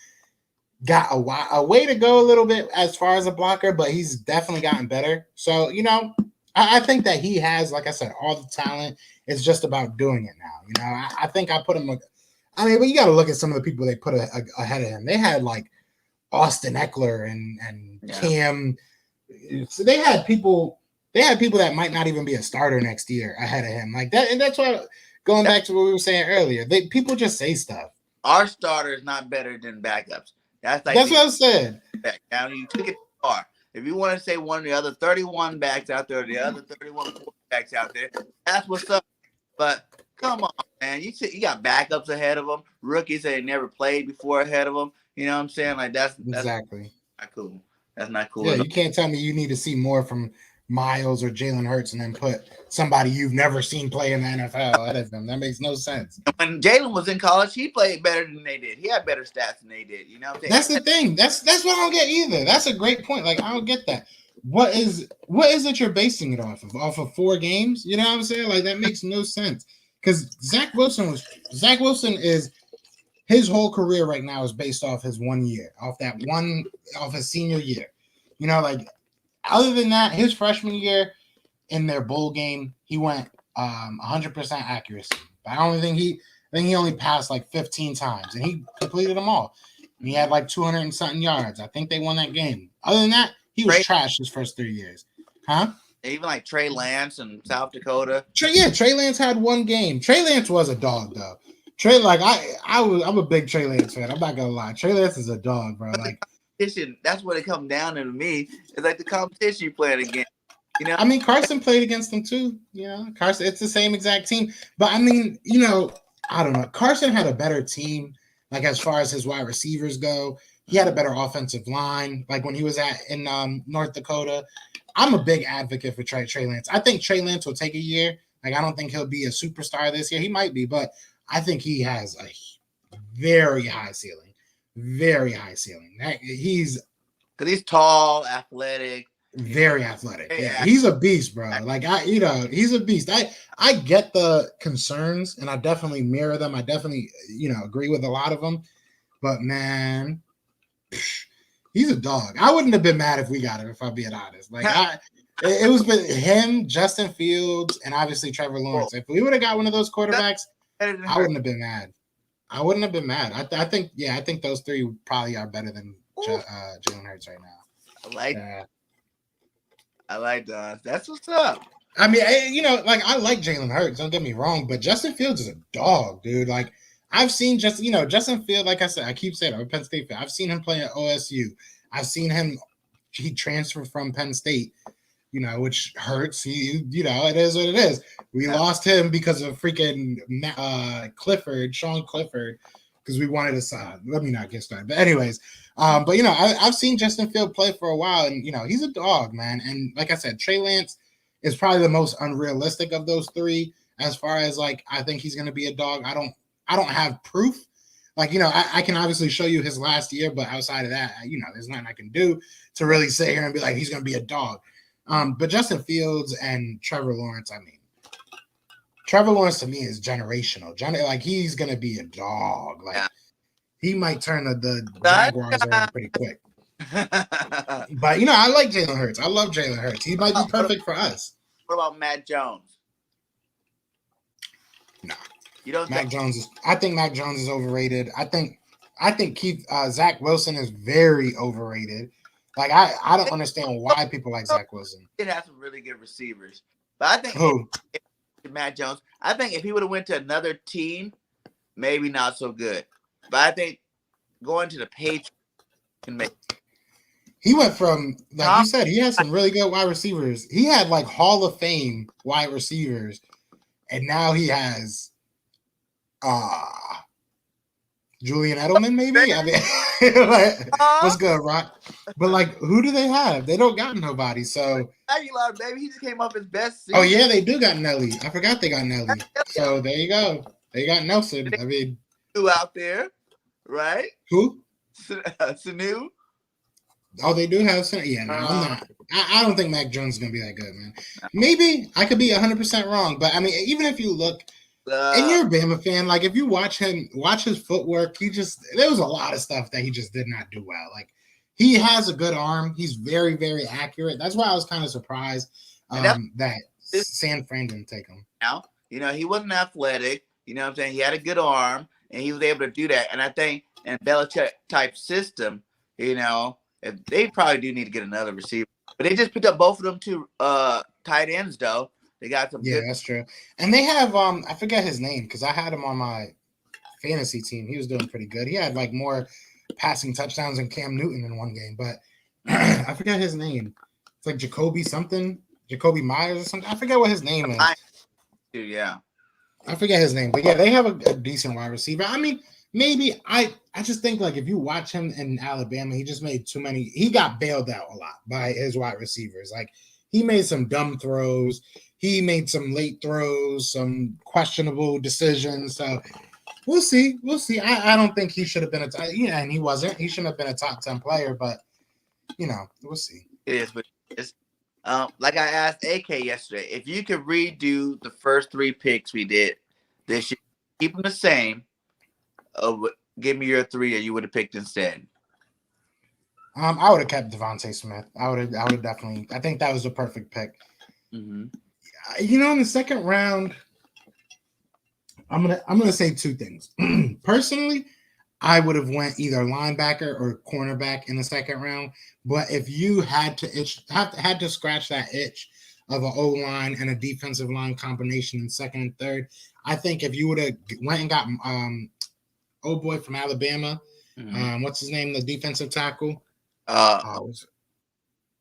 [SPEAKER 2] got a way to go a little bit as far as a blocker, but he's definitely gotten better. So, I think that he has, like I said, all the talent. It's just about doing it now. I think I put him. But you got to look at some of the people they put ahead of him. They had like Austin Eckler and Cam. So they had people that might not even be a starter next year ahead of him, like that. And that's why, going back to what we were saying earlier, people just say stuff.
[SPEAKER 1] Our starter is not better than backups. That's what
[SPEAKER 2] I said.
[SPEAKER 1] Now you took it far. If you want to say one of the other 31 backs out there, the other 31 quarterbacks out there, that's what's up. But come on, man, you got backups ahead of them, rookies that never played before ahead of them. You know what I'm saying? Like that's
[SPEAKER 2] exactly
[SPEAKER 1] not cool. That's not cool.
[SPEAKER 2] Yeah, you can't tell me you need to see more from Miles or Jalen Hurts and then put somebody you've never seen play in the NFL ahead of them. That makes no sense.
[SPEAKER 1] When Jalen was in college, he played better than they did. He had better stats than they did. You know what I'm saying?
[SPEAKER 2] That's the thing. That's what I don't get either. That's a great point. Like, I don't get that. What is it you're basing it off of? Off of 4 games? You know what I'm saying? Like, that makes no sense. Because Zach Wilson is his whole career right now is based off his 1 year, off his senior year. Like, other than that, his freshman year in their bowl game, he went 100% accuracy. But I think he only passed like 15 times, and he completed them all. And he had like 200 and something yards. I think they won that game. Other than that, he was trash his first 3 years. Huh?
[SPEAKER 1] Even like Trey Lance in South Dakota.
[SPEAKER 2] Trey Lance had 1 game. Trey Lance was a dog, though. I'm a big Trey Lance fan. I'm not gonna lie. Trey Lance is a dog, bro. Like,
[SPEAKER 1] that's what it comes down to me. It's like the competition you playing against.
[SPEAKER 2] Carson played against them too. Carson, it's the same exact team. But I don't know. Carson had a better team, like as far as his wide receivers go. He had a better offensive line, like when he was in North Dakota. I'm a big advocate for Trey Lance. I think Trey Lance will take a year. Like, I don't think he'll be a superstar this year. He might be, but I think he has a very high ceiling. Very high ceiling. He's
[SPEAKER 1] tall, athletic.
[SPEAKER 2] Very athletic. Yeah, he's a beast, bro. Like, he's a beast. I get the concerns, and I definitely mirror them. I definitely, agree with a lot of them. But man, he's a dog. I wouldn't have been mad if we got him, if I'm being honest. Like, it was with him, Justin Fields, and obviously Trevor Lawrence. If we would have got one of those quarterbacks, I wouldn't have been mad. I think those 3 probably are better than Jalen Hurts right now.
[SPEAKER 1] I like that. That's what's up.
[SPEAKER 2] I like Jalen Hurts. Don't get me wrong, but Justin Fields is a dog, dude. Like, I've seen Justin Fields. Like I said, I keep saying I'm a Penn State fan. I've seen him play at OSU. I've seen him. He transferred from Penn State, which hurts. It is what it is. We lost him because of freaking Sean Clifford, because we wanted to. Let me not get started. But anyways. I've seen Justin Fields play for a while, and he's a dog, man. And like I said, Trey Lance is probably the most unrealistic of those 3. As far as like, I think he's going to be a dog. I don't have proof. Like, I can obviously show you his last year, but outside of that, there's nothing I can do to really sit here and be like, he's going to be a dog. But Justin Fields and Trevor Lawrence, Trevor Lawrence to me is generational. Like, he's going to be a dog. Like, he might turn the Jaguars around pretty quick. But, I like Jalen Hurts. I love Jalen Hurts. He might be perfect for us.
[SPEAKER 1] What about Mac Jones?
[SPEAKER 2] No.
[SPEAKER 1] You don't
[SPEAKER 2] Mac Jones I think Mac Jones is overrated. I think Zach Wilson is very overrated. Like, I don't understand why people like Zach Wilson.
[SPEAKER 1] It has some really good receivers. But I think Mac Jones, I think if he would have went to another team, maybe not so good. But I think going to the Patriots can make.
[SPEAKER 2] He went from, like you said, he has some really good wide receivers. He had like Hall of Fame wide receivers, and now he has Julian Edelman, maybe. What's good, Rock? But like, who do they have? They don't got nobody. So
[SPEAKER 1] Aguilar, baby, he just came off his best season.
[SPEAKER 2] Oh yeah, they do got Nelly. I forgot they got Nelly. So there you go. They got Nelson.
[SPEAKER 1] Who out there, right?
[SPEAKER 2] Who?
[SPEAKER 1] Sanu.
[SPEAKER 2] Oh, they do have center. Yeah, no, I'm not. I don't think Mac Jones is gonna be that good, man. Maybe I could be 100% wrong, but I mean, even if you look, and you're a Bama fan, like if you watch him, watch his footwork, there was a lot of stuff that he just did not do well. Like he has a good arm. He's very, very accurate. That's why I was kind of surprised that San Fran didn't take him.
[SPEAKER 1] Now, he wasn't athletic. You know what I'm saying? He had a good arm, and he was able to do that. And I think in Belichick type system, if they probably do need to get another receiver. But they just picked up both of them two tight ends, though. They got some.
[SPEAKER 2] Yeah, that's true. And they have I forget his name because I had him on my fantasy team. He was doing pretty good. He had like more passing touchdowns than Cam Newton in one game, but I forget his name. It's like Jacoby Myers or something. I forget what his name is.
[SPEAKER 1] Yeah.
[SPEAKER 2] I forget his name, but yeah, they have a decent wide receiver. I mean, maybe I just think like if you watch him in Alabama, he just made too many. He got bailed out a lot by his wide receivers. Like he made some dumb throws. He made some late throws, some questionable decisions. So we'll see. I don't think he should have been and he wasn't. He shouldn't have been a top 10 player, but we'll see.
[SPEAKER 1] It is, but it's like I asked AK yesterday, if you could redo the first 3 picks we did this year, keep them the same. Give me your 3 that you would have picked instead.
[SPEAKER 2] I would have kept Devontae Smith. I would have definitely. I think that was the perfect pick.
[SPEAKER 1] Mm-hmm.
[SPEAKER 2] In the second round, I'm gonna say 2 things. Personally, I would have went either linebacker or cornerback in the second round. But if you had to scratch that itch of an O line and a defensive line combination in second and third, I think if you would have went and got old boy from Alabama, what's his name, the defensive tackle,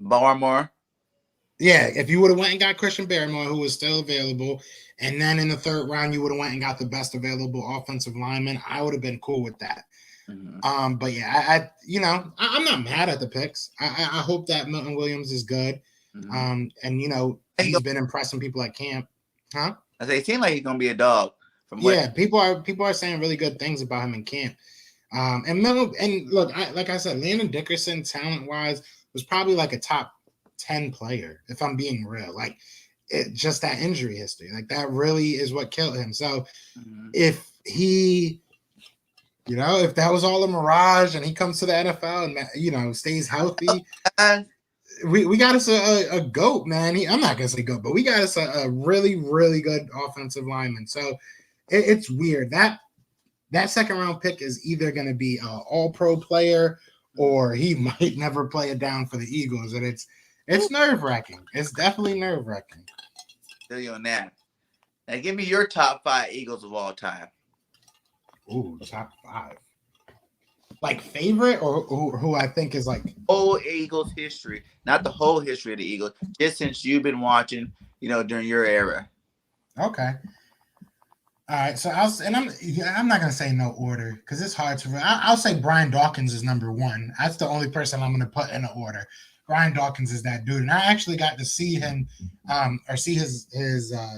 [SPEAKER 1] Barmore.
[SPEAKER 2] Yeah, if you would have went and got Christian Barmore, who was still available, and then in the third round you would have went and got the best available offensive lineman, I would have been cool with that. Mm-hmm. But yeah, I'm not mad at the picks. I hope that Milton Williams is good. Mm-hmm. And he's been impressing people at camp. Huh?
[SPEAKER 1] I say it seems like he's gonna be a dog.
[SPEAKER 2] People are saying really good things about him in camp. And look, like I said, Landon Dickerson, talent wise, was probably like a top 10 player, if I'm being real. Like just that injury history, like that really is what killed him. So if he, if that was all a mirage and he comes to the NFL and stays healthy, we got us a GOAT, man. I'm not gonna say GOAT, but we got us a really, really good offensive lineman. So it's weird that second round pick is either gonna be an all pro player or he might never play it down for the Eagles, and it's nerve-wracking. It's definitely nerve-wracking.
[SPEAKER 1] Feel you on that. Now, give me your top 5 Eagles of all time.
[SPEAKER 2] Ooh, top 5. Like favorite or who I think is like
[SPEAKER 1] whole Eagles history, not the whole history of the Eagles, just since you've been watching, during your era.
[SPEAKER 2] Okay. All right. So I'm not gonna say no order because it's hard to. I'll say Brian Dawkins is number 1. That's the only person I'm gonna put in the order. Brian Dawkins is that dude, and I actually got to see him, or see his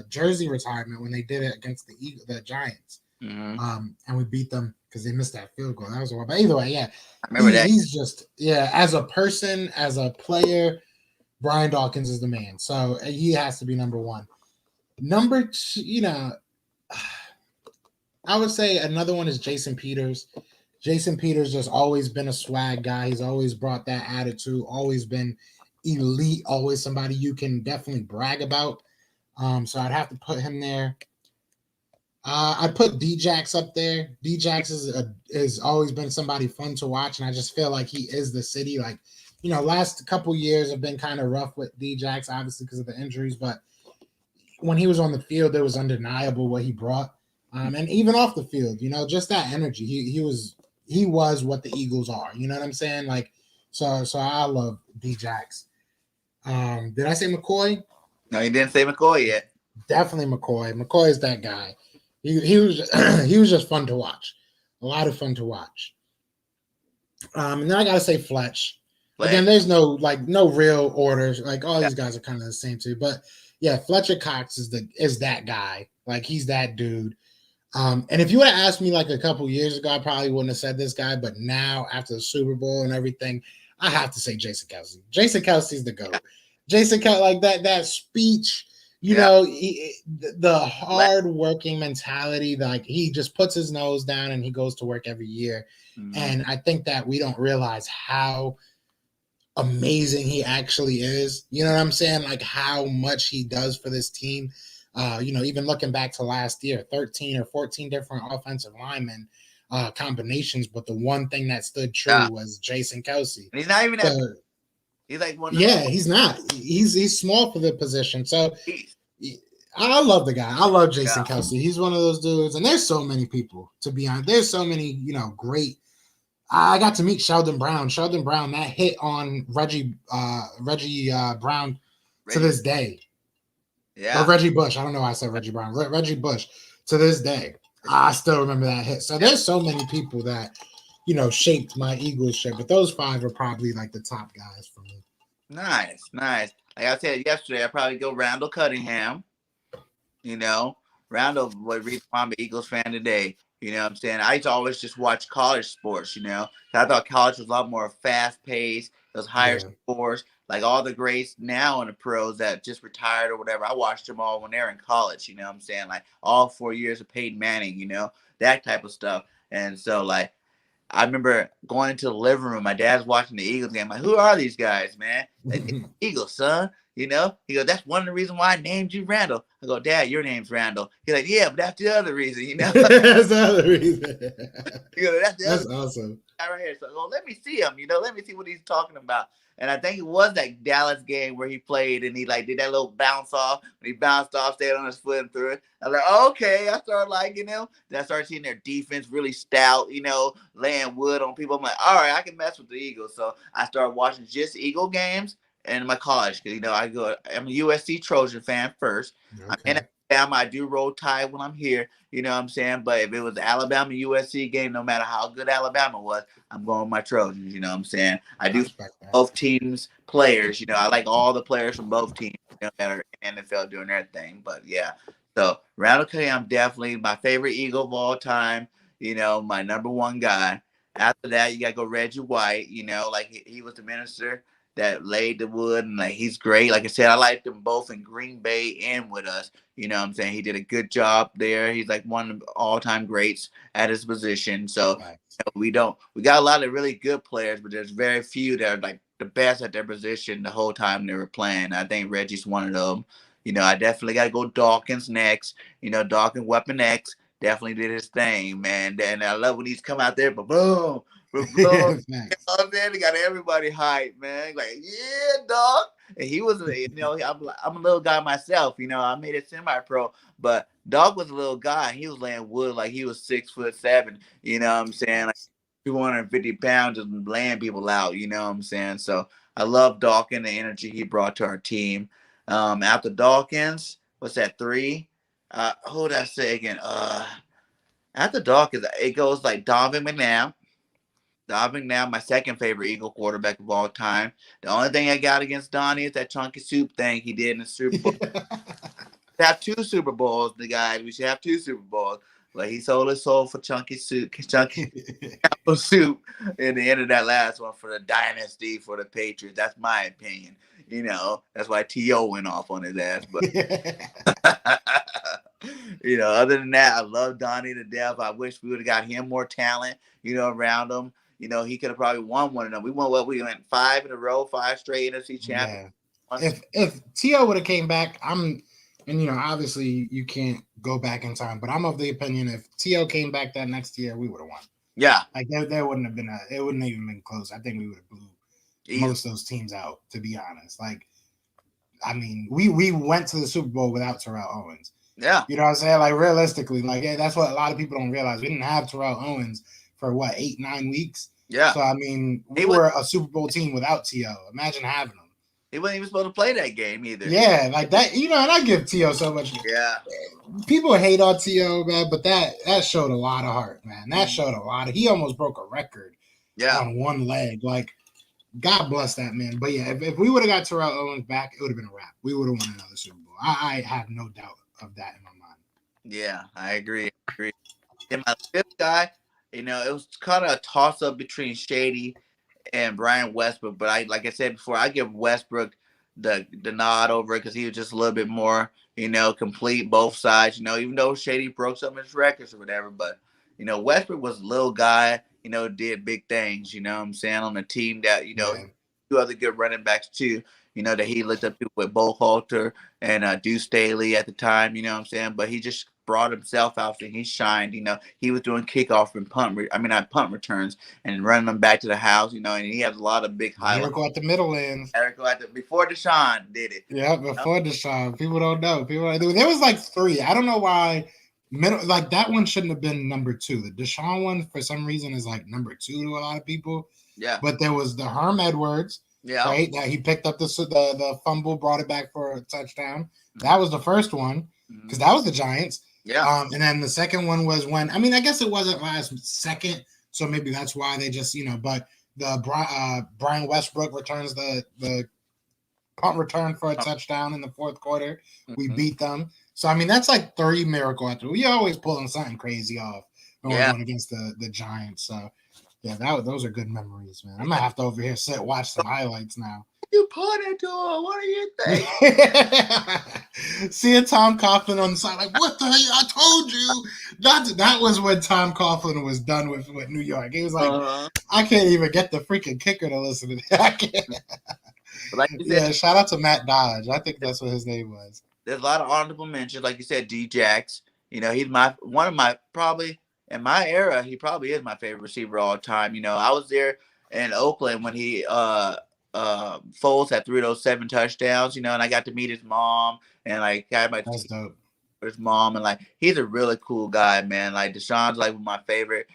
[SPEAKER 2] jersey retirement when they did it against the Giants, and we beat them because they missed that field goal. That was a while, but either way, yeah,
[SPEAKER 1] I remember that.
[SPEAKER 2] He's just as a person, as a player, Brian Dawkins is the man. So he has to be number 1. Number 2, I would say another one is Jason Peters. Jason Peters just always been a swag guy. He's always brought that attitude, always been elite, always somebody you can definitely brag about. So I'd have to put him there. I'd put D-Jax up there. D-Jax is always been somebody fun to watch, and I just feel like he is the city. Like, last couple years have been kind of rough with D-Jax, obviously because of the injuries, but when he was on the field, it was undeniable what he brought. And even off the field, just that energy. He was what the Eagles are. You know what I'm saying? Like, so I love D-Jax. Did I say McCoy?
[SPEAKER 1] No, you didn't say McCoy yet.
[SPEAKER 2] Definitely McCoy. McCoy is that guy. He was he was just fun to watch. A lot of fun to watch. And then I gotta say Fletch. Again, there's no real orders. Like all these guys are kind of the same too. But yeah, Fletcher Cox is that guy. Like he's that dude. And if you would have asked me like a couple years ago, I probably wouldn't have said this guy. But now, after the Super Bowl and everything, I have to say Jason Kelsey. Jason Kelsey's the GOAT. Jason Kelsey, like that speech, you
[SPEAKER 1] Yeah.
[SPEAKER 2] know, the hard working mentality, like he just puts his nose down and he goes to work every year.
[SPEAKER 1] Mhm.
[SPEAKER 2] And I think that we don't realize how amazing he actually is. You know what I'm saying? Like how much he does for this team. You know, even looking back to last year, 13 or 14 different offensive linemen combinations, but the one thing that stood true
[SPEAKER 1] Yeah.
[SPEAKER 2] was Jason Kelsey.
[SPEAKER 1] And he's not even that big.
[SPEAKER 2] So
[SPEAKER 1] He's like one of
[SPEAKER 2] yeah, he's not. He's small for the position. So
[SPEAKER 1] these.
[SPEAKER 2] I love the guy. I love Jason
[SPEAKER 1] Yeah.
[SPEAKER 2] Kelsey. He's one of those dudes, and there's so many people. To be honest, there's so many, you know, great. I got to meet Sheldon Brown. Sheldon Brown, that hit on Reggie Brown to
[SPEAKER 1] Reggie.
[SPEAKER 2] this day, or
[SPEAKER 1] Yeah.
[SPEAKER 2] Reggie Bush. I don't know why I said Reggie Brown. Reggie Bush to this day. I still remember that hit. So
[SPEAKER 1] Yeah.
[SPEAKER 2] there's so many people that, you know, shaped my Eagles ship, but those five are probably like the top guys for me.
[SPEAKER 1] Nice. Nice. Like I said yesterday, I'd probably go Randall Cunningham. You know, Randall was reason why I'm an Eagles fan today. You know what I'm saying? I used to always just watch college sports, you know. I thought college was a lot more fast paced, those higher
[SPEAKER 2] Yeah,
[SPEAKER 1] scores. Like all the greats now in the pros that just retired or whatever. I watched them all when they were in college, you know what I'm saying? Like all 4 years of Peyton Manning, you know, that type of stuff. And so like I remember going into the living room. My dad's watching the Eagles game. Like, who are these guys, man? Like, the Eagles, son. You know? He goes, that's one of the reasons why I named you Randall. I go, Dad, your name's Randall. He's like, yeah, but that's the other reason, you know?
[SPEAKER 2] that's the other reason.
[SPEAKER 1] He goes, that's the other
[SPEAKER 2] That's awesome.
[SPEAKER 1] guy right here. So, well, let me see him, you know? Let me see what he's talking about. And I think it was that Dallas game where he played and he like did that little bounce off. When he bounced off, stayed on his foot and threw it. I was like, oh, okay. I started liking them. Then I started seeing their defense really stout, you know, laying wood on people. I'm like, all right, I can mess with the Eagles. So I started watching just Eagle games in my college. Cause you know, I'm a USC Trojan fan first. I'm in
[SPEAKER 2] Okay.
[SPEAKER 1] Alabama. I do roll tide when I'm here. You know what I'm saying? But if it was the Alabama USC game, no matter how good Alabama was, I'm going with my Trojans. You know what I'm saying? I
[SPEAKER 2] I
[SPEAKER 1] do
[SPEAKER 2] respect that.
[SPEAKER 1] both teams players. You know, I like all the players from both teams, you know, that are in the NFL doing their thing. But yeah, so Randall Cunningham definitely my favorite Eagle of all time. You know, my number one guy. After that, you gotta go Reggie White. You know, like he was the minister that laid the wood, and like he's great. Like I said, I liked them both in Green Bay and with us. You know what I'm saying? He did a good job there. He's like one of the all-time greats at his position. So
[SPEAKER 2] Facts.
[SPEAKER 1] we got a lot of really good players, but there's very few that are like the best at their position the whole time they were playing. I think Reggie's one of them. You know, I definitely got to go Dawkins next. You know, Dawkins Weapon X definitely did his thing, man. And I love when he's come out there, but boom, boom, boom.
[SPEAKER 2] Facts.
[SPEAKER 1] Oh man, they got everybody hyped, man. Like, yeah, dog. And he was, you know, I'm a little guy myself. You know, I made it semi-pro, but Dog was a little guy. He was laying wood like he was 6'7". You know what I'm saying? Like
[SPEAKER 2] Facts.
[SPEAKER 1] 250 pounds and laying people out. You know what I'm saying? So I love Dawkins, the energy he brought to our team. After Dawkins, what's that, three? Who did I say again? After Dawkins, it goes like Donovan McNabb. Donovan McNabb, my second favorite Eagle quarterback of all time. The only thing I got against Donnie is that chunky soup thing he did in the Super Bowl. Have two Super Bowls, the guys. We should have two Super Bowls. But he sold his soul for chunky soup, chunky soup in the end of that last one for the dynasty for the Patriots. That's my opinion. You know, that's why T.O. went off on his ass. But you know, other than that, I love Donnie to death. I wish we would have got him more talent, you know, around him. You know, he could have probably won one of them. We won what we went five in a row, five straight NFC champions.
[SPEAKER 2] Yeah. If T.O. would have came back, and you know, obviously you can't go back in time, but I'm of the opinion if T.O. came back that next year, we would have won.
[SPEAKER 1] Yeah.
[SPEAKER 2] Like there wouldn't have been it wouldn't have even been close. I think we would have blew
[SPEAKER 1] Easy.
[SPEAKER 2] most of those teams out, to be honest. Like, I mean, we went to the Super Bowl without Terrell Owens.
[SPEAKER 1] Yeah.
[SPEAKER 2] You know what I'm saying? Like realistically, like yeah, that's what a lot of people don't realize. We didn't have Terrell Owens for what 8-9 weeks.
[SPEAKER 1] Yeah.
[SPEAKER 2] So I mean, we were a Super Bowl team without T.O. Imagine having him.
[SPEAKER 1] He wasn't even supposed to play that game either.
[SPEAKER 2] Yeah, like that. You know, and I give T.O. so much.
[SPEAKER 1] Yeah.
[SPEAKER 2] People hate on T.O., man, but that showed a lot of heart, man. That showed a lot of. He almost broke a record.
[SPEAKER 1] Yeah.
[SPEAKER 2] On one leg, like. God bless that man. But yeah, if we would have got Terrell Owens back, it would have been a wrap. We would have won another Super Bowl. I have no doubt of that in my mind.
[SPEAKER 1] Yeah, I agree. And my fifth guy, you know, it was kind of a toss up between Shady and Brian Westbrook. But like I said before, I give Westbrook the nod over it because he was just a little bit more, complete both sides. Even though Shady broke some of his records or whatever, but Westbrook was a little guy. Did big things. You know what I'm saying, on a team that
[SPEAKER 2] Yeah.
[SPEAKER 1] two other good running backs too. That he looked up to with Bo Halter and Deuce Staley at the time. You know what I'm saying, but he just brought himself out and he shined. He was doing kickoff and not punt returns and running them back to the house. And he has a lot of big highlights.
[SPEAKER 2] Miracle at the middle ends.
[SPEAKER 1] Before Deshaun did it.
[SPEAKER 2] Yeah, before Deshaun. People don't know. There was like 3. I don't know why. Like that one shouldn't have been number 2. The Deshaun one, for some reason, is like number 2 to a lot of people.
[SPEAKER 1] Yeah.
[SPEAKER 2] But there was the Herm Edwards.
[SPEAKER 1] Yeah.
[SPEAKER 2] Right. That he picked up the fumble, brought it back for a touchdown. That was the first one because that was the Giants.
[SPEAKER 1] Yeah.
[SPEAKER 2] And then the second one was when, I guess it wasn't last second, so maybe that's why they just, but the Brian Westbrook returns the punt return for a touchdown in the fourth quarter. We beat them. So, that's like 3 miracle after. We always pulling something crazy off when we're going against the Giants. So, yeah, those are good memories, man. I'm going to have to over here watch some highlights now.
[SPEAKER 1] You put it to him. What do you think?
[SPEAKER 2] Seeing Tom Coughlin on the side, like, what the hell? I told you. That was when Tom Coughlin was done with New York. He was like, I can't even get the freaking kicker to listen to that. I can't. Like you said, shout out to Matt Dodge. I think that's what his name was.
[SPEAKER 1] There's a lot of honorable mentions. Like you said, D-Jax. He's one of my, probably, in my era, he probably is my favorite receiver all time. I was there in Oakland when he Foles had 3 of those 7 touchdowns, and I got to meet his mom and like got my his mom, and like he's a really cool guy, man. Like Deshaun's like one of my favorite,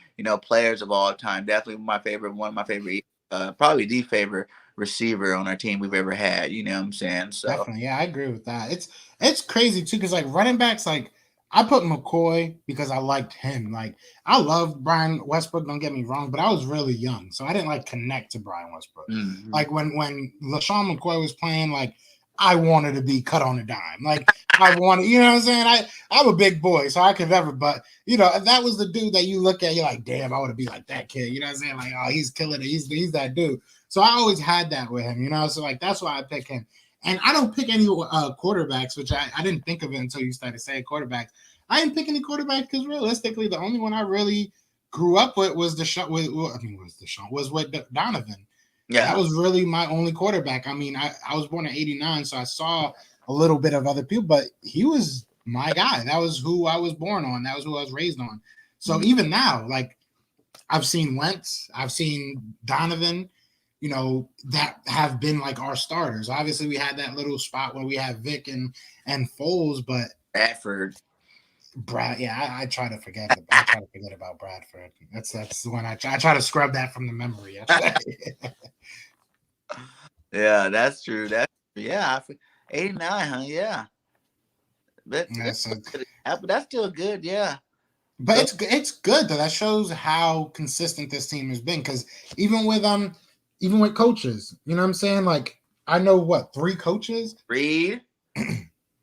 [SPEAKER 1] players of all time. Definitely one of my favorite, probably the favorite receiver on our team we've ever had. You know what I'm saying? So
[SPEAKER 2] definitely, yeah, I agree with that. It's crazy too, because like running backs, like I put McCoy because I liked him. Like I love Brian Westbrook, don't get me wrong, but I was really young, so I didn't like connect to Brian Westbrook. Like when LaShawn McCoy was playing, like I wanted to be cut on a dime. Like I wanted, you know what I'm saying? I'm a big boy, so I could never, but that was the dude that you look at, you're like, damn, I want to be like that kid. You know what I'm saying? Like, oh, he's killing it. He's that dude. So I always had that with him, so like that's why I pick him. And I don't pick any quarterbacks, which I didn't think of it until you started saying quarterbacks. I didn't pick any quarterbacks because realistically, the only one I really grew up with was with Donovan. Yeah, that was really my only quarterback. I was born in '89, so I saw a little bit of other people, but he was my guy. That was who I was born on. That was who I was raised on. So even now, like I've seen Wentz, I've seen Donovan. That have been like our starters. Obviously, we had that little spot where we have Vic and Foles, but Brad. Yeah, I try to forget. I try to forget about Bradford. That's the one I try to scrub that from the memory.
[SPEAKER 1] Yeah, that's true. Yeah, 89, huh? Yeah, but that's still good. Yeah,
[SPEAKER 2] but it's good though. That shows how consistent this team has been. Because even with coaches, you know what I'm saying? Like, I know 3 coaches?
[SPEAKER 1] Reed,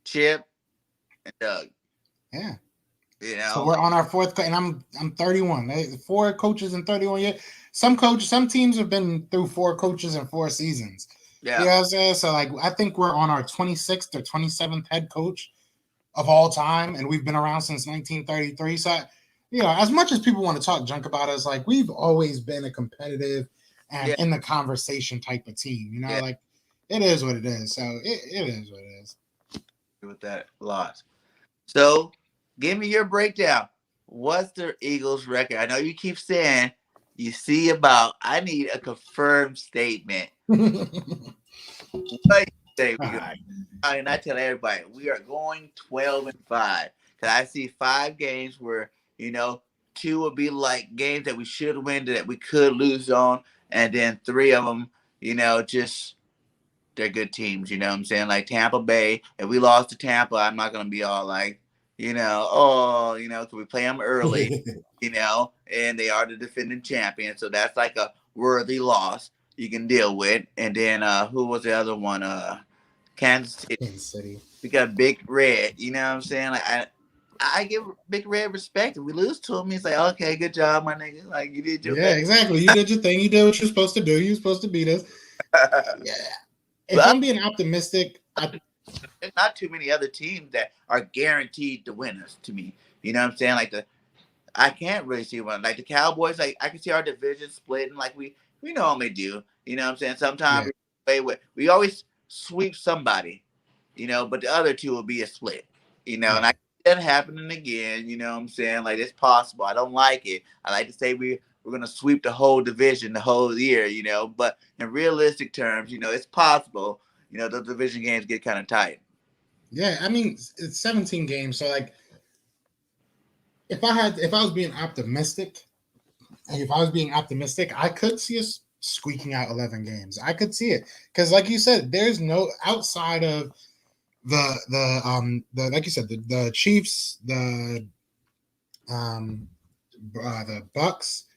[SPEAKER 1] Chip, and Doug.
[SPEAKER 2] Yeah. So we're on our 4th, and I'm 31. 4 coaches in 31 years. Some teams have been through 4 coaches in 4 seasons. Yeah. You know what I'm saying? So, like, I think we're on our 26th or 27th head coach of all time, and we've been around since 1933. So, as much as people want to talk junk about us, like, we've always been a competitive and in the conversation type of team, like it is what it is. So it is what it is.
[SPEAKER 1] With that a lot. So give me your breakdown. What's the Eagles' record? I know you keep saying you see about. I need a confirmed statement. What do you say? And I tell everybody we are going 12-5. Because I see 5 games where 2 will be like games that we should win that we could lose on. And then 3 of them, just they're good teams. You know what I'm saying? Like Tampa Bay. If we lost to Tampa, I'm not going to be all like, because we play them early, and they are the defending champion. So that's like a worthy loss you can deal with. And then who was the other one? Kansas City. We got Big Red. You know what I'm saying? Like I give Big Red respect. If we lose to him, he's like, okay, good job, my nigga. Like you did your
[SPEAKER 2] Yeah,
[SPEAKER 1] best.
[SPEAKER 2] exactly. You did your thing. You did what you're supposed to do. You're supposed to beat us. Yeah. If
[SPEAKER 1] But
[SPEAKER 2] I'm being optimistic,
[SPEAKER 1] there's not too many other teams that are guaranteed to win us. To me, you know what I'm saying? Like I can't really see one. Like the Cowboys, like I can see our division splitting like we normally do. You know what I'm saying? Sometimes
[SPEAKER 2] yeah,
[SPEAKER 1] we always sweep somebody, but the other two will be a split. And I
[SPEAKER 2] yeah.
[SPEAKER 1] see that happening again, you know what I'm saying? Like it's possible. I don't like it. I like to say we're gonna sweep the whole division the whole year, but in realistic terms, it's possible. Those division games get kind of tight.
[SPEAKER 2] Yeah, I mean, it's 17 games. So, like, if I was being optimistic, I could see us squeaking out 11 games. I could see it because, like you said, there's no outside of the like you said the Chiefs, um the Bucks.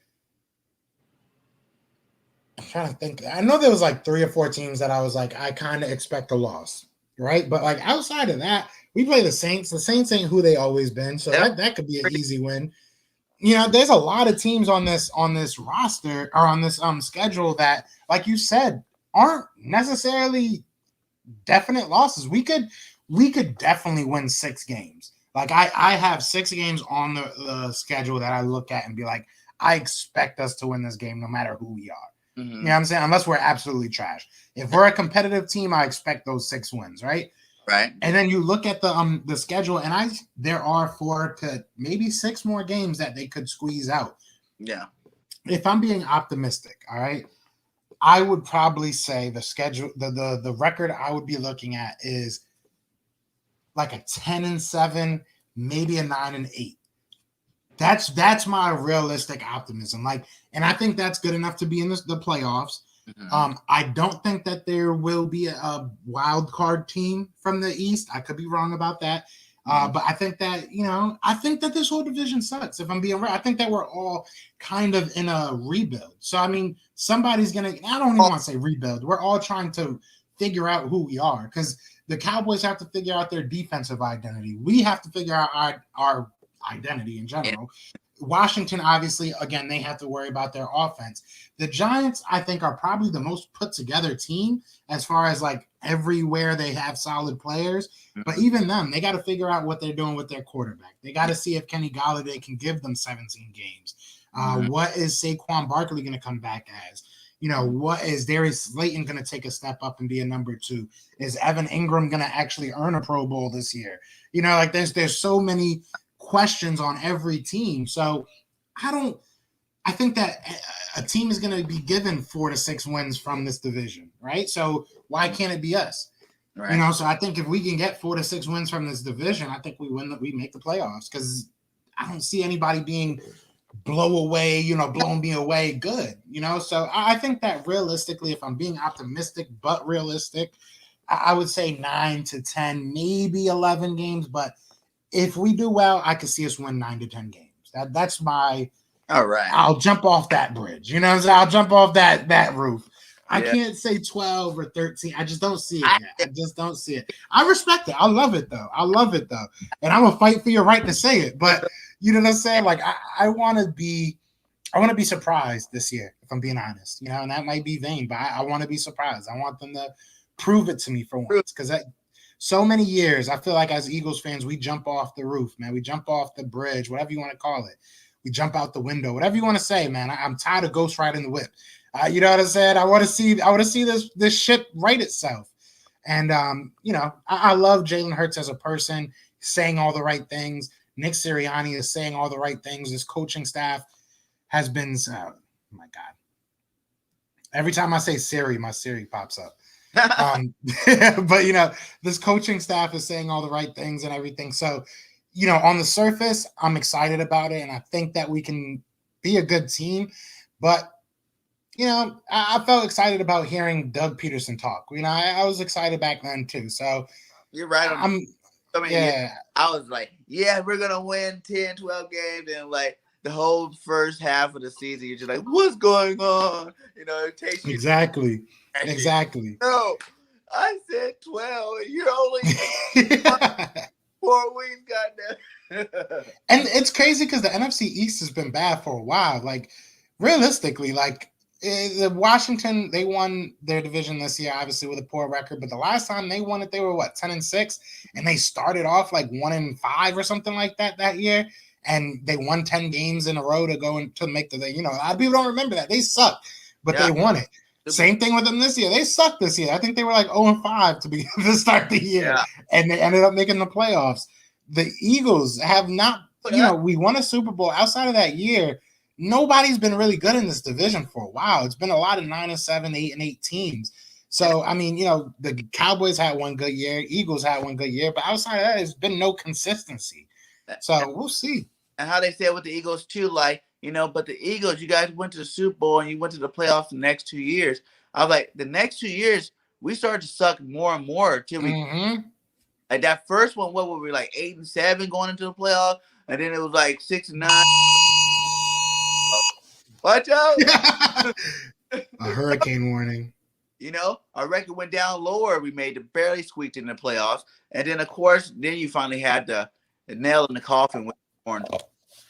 [SPEAKER 2] I'm trying to think. I know there was like 3 or 4 teams that I was like, I kind of expect a loss, right? But like outside of that, we play the Saints. The Saints ain't who they always been, so
[SPEAKER 1] They're
[SPEAKER 2] that could be an
[SPEAKER 1] pretty
[SPEAKER 2] easy win. There's a lot of teams on this roster or on this schedule that, like you said, aren't necessarily definite losses. We could definitely win 6 games. Like I have 6 games on the schedule that I look at and be like, I expect us to win this game no matter who we are. You know what I'm saying? Unless we're absolutely trash. If we're a competitive team, I expect those 6 wins, right?
[SPEAKER 1] right.
[SPEAKER 2] And then you look at the schedule, and there are 4 to maybe 6 more games that they could squeeze out.
[SPEAKER 1] Yeah.
[SPEAKER 2] If I'm being optimistic, all right, I would probably say the schedule, the record I would be looking at is like a 10-7, maybe a 9-8. That's my realistic optimism. Like, and I think that's good enough to be in the playoffs. I don't think that there will be a wild card team from the East. I could be wrong about that. But I think that, I think that this whole division sucks. If I'm being real, I think that we're all kind of in a rebuild. So, I mean, somebody's going to, I don't even want to say rebuild. We're all trying to figure out who we are because the Cowboys have to figure out their defensive identity. We have to figure out our identity in general. Washington, obviously, again, they have to worry about their offense. The Giants, I think, are probably the most put together team as far as like everywhere they have solid players. But even them, they got to figure out what they're doing with their quarterback. They got to see if Kenny Golladay can give them 17 games. What is Saquon Barkley going to come back as? What is Darius Slayton going to take a step up and be a number 2? Is Evan Ingram going to actually earn a Pro Bowl this year? Like there's so many questions on every team. So I think that a team is going to be given 4 to 6 wins from this division, right? So why can't it be us?
[SPEAKER 1] Right.
[SPEAKER 2] So I think if we can get 4 to 6 wins from this division, I think we make the playoffs because I don't see anybody being blowing me away good, So I think that realistically, if I'm being optimistic but realistic, I would say 9 to 10, maybe 11 games, but if we do well, I could see us win 9 to 10 games. That's my.
[SPEAKER 1] All right.
[SPEAKER 2] I'll jump off that bridge. You know what I'm saying? I'll jump off that roof. I
[SPEAKER 1] Yeah.
[SPEAKER 2] can't say 12 or 13. I just don't see it yet. I just don't see it. I respect it. I love it though. And I'm gonna fight for your right to say it. But you know what I'm saying? Like I want to be surprised this year, if I'm being honest. And that might be vain, but I want to be surprised. I want them to prove it to me for once. Because so many years, I feel like as Eagles fans, we jump off the roof, man. We jump off the bridge, whatever you want to call it. We jump out the window, whatever you want to say, man. I'm tired of Ghost riding the whip. You know what I said? I want to see this ship right itself. And I love Jalen Hurts as a person, saying all the right things. Nick Sirianni is saying all the right things. This coaching staff has been. Oh my God! Every time I say Siri, my Siri pops up. But this coaching staff is saying all the right things and everything. So, on the surface, I'm excited about it, and I think that we can be a good team. But I felt excited about hearing Doug Peterson talk. I was excited back then too. So
[SPEAKER 1] you're right.
[SPEAKER 2] Yeah.
[SPEAKER 1] I was like, yeah, we're gonna win 10, 12 games, and like the whole first half of the season, you're just like, what's going on? It takes you
[SPEAKER 2] exactly.
[SPEAKER 1] No, I said 12. You're only 4 weeks, goddamn.
[SPEAKER 2] And it's crazy because the NFC East has been bad for a while. Like, realistically, like the Washington, they won their division this year, obviously with a poor record. But the last time they won it, they were what, 10-6, and they started off like 1-5 or something like that year, and they won 10 games in a row to go and to make the. A lot of people don't remember that they sucked, but
[SPEAKER 1] Yeah.
[SPEAKER 2] they won it. Same thing with them this year. They sucked this year. I think they were like 0-5 to start the year, and they ended up making the playoffs. The Eagles have not. We won a Super Bowl. Outside of that year, nobody's been really good in this division for a while. It's been a lot of 9-7, 8-8 teams. So, I mean, the Cowboys had one good year. Eagles had one good year. But outside of that, there's been no consistency. So, we'll see.
[SPEAKER 1] And how they said with the Eagles, too, like, but the Eagles, you guys went to the Super Bowl and you went to the playoffs the next 2 years. I was like, the next 2 years, we started to suck more and more until we like that first one, what were we like 8-7 going into the playoffs? And then it was like 6-9. Watch out!
[SPEAKER 2] A hurricane warning.
[SPEAKER 1] Our record went down lower. We barely squeaked in the playoffs. And then, of course, you finally had the nail in the coffin with 4-12.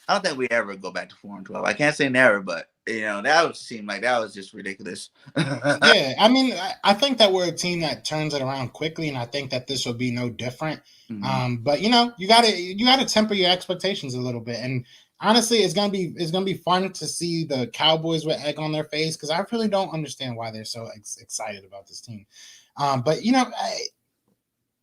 [SPEAKER 1] I don't think we ever go back to 4-12. I can't say never, but, that would seem like that was just ridiculous.
[SPEAKER 2] Yeah, I mean, I think that we're a team that turns it around quickly, and I think that this will be no different. Mm-hmm. But you gotta temper your expectations a little bit. And honestly, it's gonna be fun to see the Cowboys with egg on their face, because I really don't understand why they're so excited about this team. But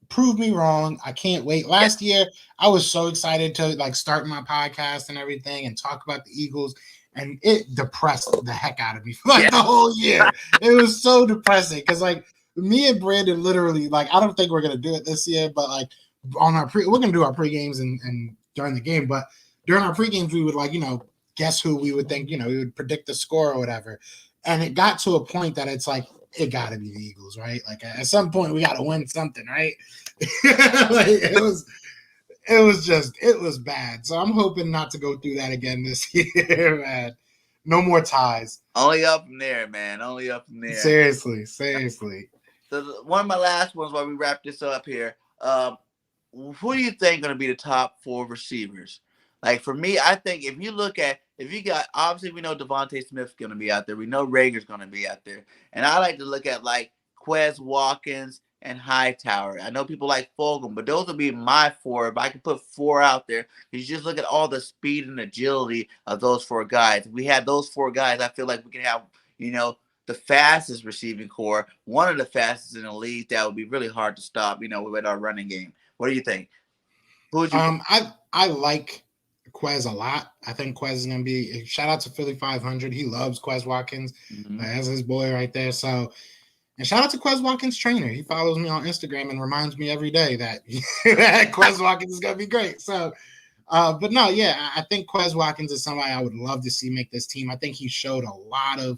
[SPEAKER 2] prove me wrong. I can't wait. Last year, I was so excited to like start my podcast and everything and talk about the Eagles. And it depressed the heck out of me for the whole year. It was so depressing because like me and Brandon literally like I don't think we're gonna do it this year, but like on we're gonna do our pre-games and during the game, but during our pre-games we would like guess who we would think we would predict the score or whatever. And it got to a point that it's like it got to be the Eagles, right? Like at some point we got to win something, right? Like it was bad. So I'm hoping not to go through that again this year, man. No more ties.
[SPEAKER 1] Only up from there, man. Only up from there.
[SPEAKER 2] Seriously.
[SPEAKER 1] So one of my last ones while we wrap this up here. Who do you think going to be the top 4 receivers? Like for me, I think if you got, obviously we know Devontae Smith's going to be out there. We know Rager's going to be out there. And I like to look at like Quez Watkins and Hightower. I know people like Fulgham, but those would be my 4. If I could put 4 out there, you just look at all the speed and agility of those 4 guys. If we had those 4 guys, I feel like we can have, the fastest receiving core, one of the fastest in the league. That would be really hard to stop, with our running game. What do you think? Who would you?
[SPEAKER 2] I like Quez a lot. I think Quez is going to be. Shout out to Philly 500. He loves Quez Watkins. That's his boy right there. So. And shout out to Quez Watkins' trainer. He follows me on Instagram and reminds me every day that Quez Watkins is going to be great. So, but no, yeah, I think Quez Watkins is somebody I would love to see make this team. I think he showed a lot of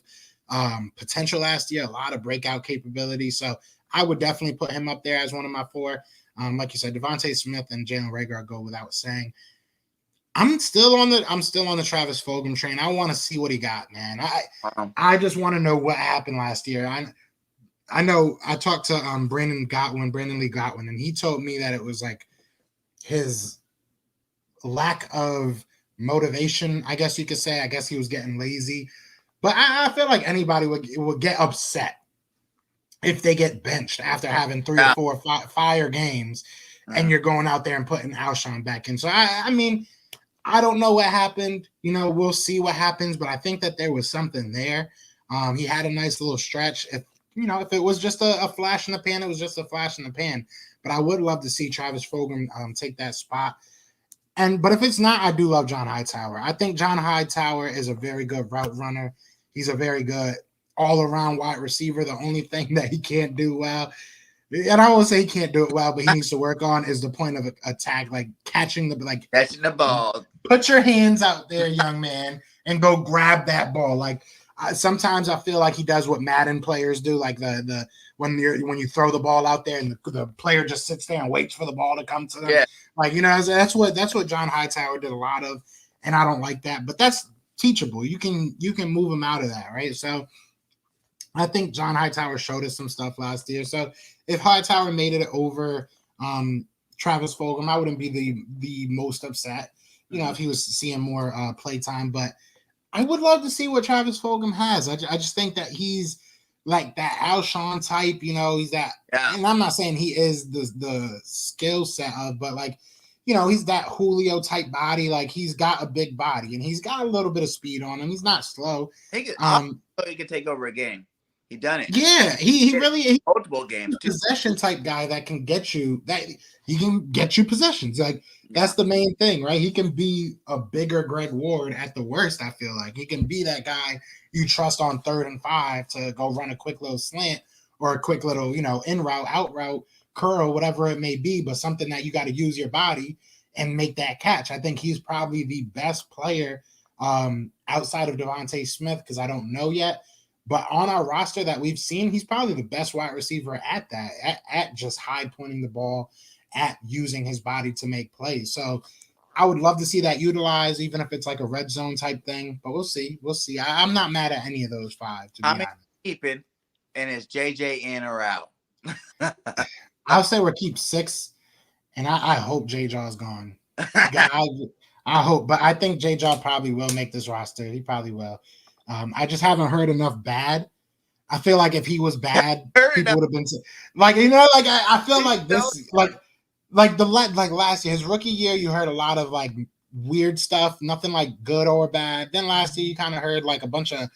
[SPEAKER 2] potential last year, a lot of breakout capability. So I would definitely put him up there as one of my 4. Like you said, Devontae Smith and Jalen Reagor, I go without saying. I'm still on the Travis Fulgham train. I want to see what he got, man. I just want to know what happened last year. I know I talked to Brandon Lee Godwin, and he told me that it was like his lack of motivation, I guess you could say. I guess he was getting lazy. But I feel like anybody would get upset if they get benched after having 3 or 4 fire games and you're going out there and putting Alshon back in. So, I mean, I don't know what happened. We'll see what happens, but I think that there was something there. He had a nice little stretch. If it was just a flash in the pan, it was just a flash in the pan. But I would love to see Travis Fulgham take that spot. But if it's not, I do love John Hightower. I think John Hightower is a very good route runner. He's a very good all-around wide receiver. The only thing that he can't do well, and I won't say he can't do it well, but he needs to work on is the point of attack, like catching the
[SPEAKER 1] ball.
[SPEAKER 2] Put your hands out there, young man, and go grab that ball. Like sometimes I feel like he does what Madden players do, like the when you throw the ball out there and the player just sits there and waits for the ball to come to them. Yeah. Like that's what John Hightower did a lot of, and I don't like that. But that's teachable. You can move him out of that, right? So I think John Hightower showed us some stuff last year. So if Hightower made it over Travis Fulgham. I wouldn't be the most upset, if he was seeing more play time. But I would love to see what Travis Fulgham has. I just think that he's like that Alshon type. He's that,
[SPEAKER 1] Yeah.
[SPEAKER 2] and I'm not saying he is the skill set of, but like, he's that Julio type body. Like he's got a big body and he's got a little bit of speed on him. He's not slow.
[SPEAKER 1] He could take over a game. He done it.
[SPEAKER 2] Yeah, he really
[SPEAKER 1] multiple games too.
[SPEAKER 2] Possession type guy that can get you possessions. Like that's the main thing, right? He can be a bigger Greg Ward at the worst. I feel like he can be that guy you trust on 3rd and 5 to go run a quick little slant or a quick little, in route, out route, curl, whatever it may be, but something that you got to use your body and make that catch. I think he's probably the best player outside of Devontae Smith because I don't know yet. But on our roster that we've seen, he's probably the best wide receiver at that, at just high pointing the ball, at using his body to make plays. So I would love to see that utilized, even if it's like a red zone type thing. But we'll see. We'll see. I'm not mad at any of those 5, to be honest.
[SPEAKER 1] Keeping, and is JJ in or out?
[SPEAKER 2] I'll say we're keep 6, and I hope J Jaw's gone. I hope, but I think J Jaw probably will make this roster. He probably will. I just haven't heard enough bad. I feel like if he was bad, people would have been like, like I feel like this, like last year, his rookie year, you heard a lot of like weird stuff, nothing like good or bad. Then last year, you kind of heard like a bunch of,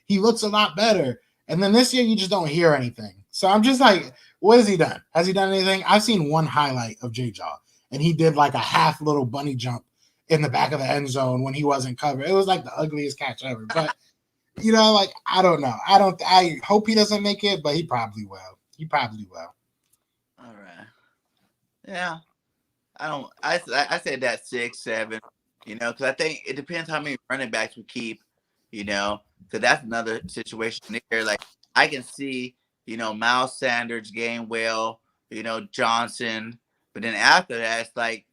[SPEAKER 2] he looks a lot better. And then this year, you just don't hear anything. So I'm just like, what has he done? Has he done anything? I've seen one highlight of J Jaw, and he did like a half little bunny jump in the back of the end zone when he wasn't covered. It was like the ugliest catch ever, but. Like I don't know. I hope he doesn't make it, but he probably will.
[SPEAKER 1] All right. Yeah. I said that 6, 7. Because I think it depends how many running backs we keep. Because that's another situation there. Like I can see, Miles Sanders, Gainwell, Johnson, but then after that, it's like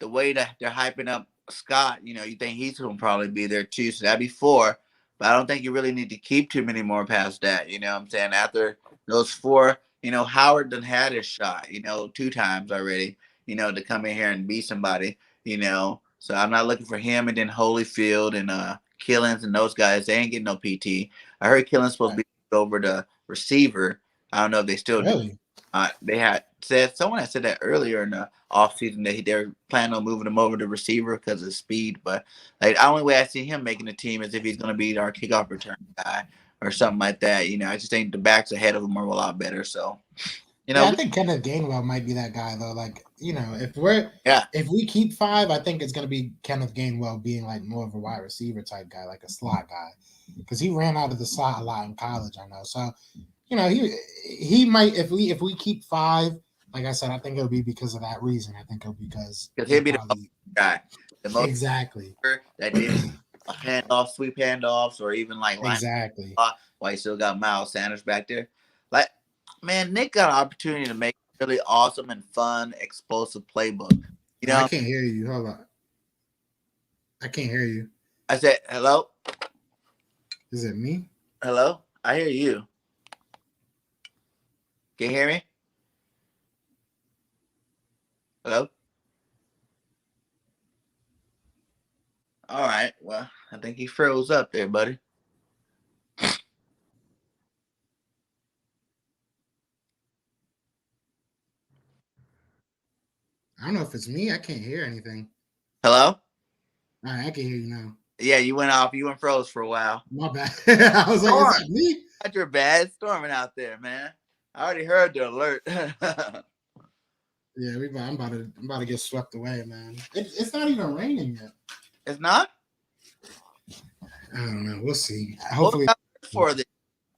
[SPEAKER 1] the way that they're hyping up Scott. You think he's going to probably be there too. So that'd be 4. But I don't think you really need to keep too many more past that. You know what I'm saying? After those 4, Howard done had his shot, 2 times already, to come in here and beat somebody, So I'm not looking for him. And then Holyfield and Killins and those guys, they ain't getting no PT. I heard Killins supposed to be over the receiver. I don't know if they still do. They had said, someone had said that earlier in the offseason that they're planning on moving him over to receiver because of speed. But like the only way I see him making the team is if he's going to be our kickoff return guy or something like that. I just think the backs ahead of him are a lot better. So,
[SPEAKER 2] I think Kenneth Gainwell might be that guy though. Like, if we keep 5, I think it's going to be Kenneth Gainwell being like more of a wide receiver type guy, like a slot guy, because he ran out of the slot a lot in college. I know. So, he might, if we keep 5, like I said, I think it'll be because of that reason. I think it'll be because
[SPEAKER 1] he'll be the guy, the most
[SPEAKER 2] exactly
[SPEAKER 1] that did handoffs, sweep handoffs, or even like
[SPEAKER 2] exactly.
[SPEAKER 1] Why you still got Miles Sanders back there? Like, man, Nick got an opportunity to make a really awesome and fun, explosive playbook.
[SPEAKER 2] I can't hear you. Hold on. I can't hear you.
[SPEAKER 1] I said, hello?
[SPEAKER 2] Is it me?
[SPEAKER 1] Hello? I hear you. Can you hear me? Hello? All right. Well, I think he froze up there, buddy.
[SPEAKER 2] I don't know if it's me. I can't hear anything.
[SPEAKER 1] Hello?
[SPEAKER 2] All right, I can hear you now.
[SPEAKER 1] Yeah, you went off. You went froze for a while.
[SPEAKER 2] My bad. I was like, is that me?
[SPEAKER 1] Not your bad. It's storming out there, man. I already heard the alert.
[SPEAKER 2] Yeah, I'm about to get swept away, man. It's not even raining yet.
[SPEAKER 1] It's not?
[SPEAKER 2] I don't know. We'll see. Hopefully,
[SPEAKER 1] for this,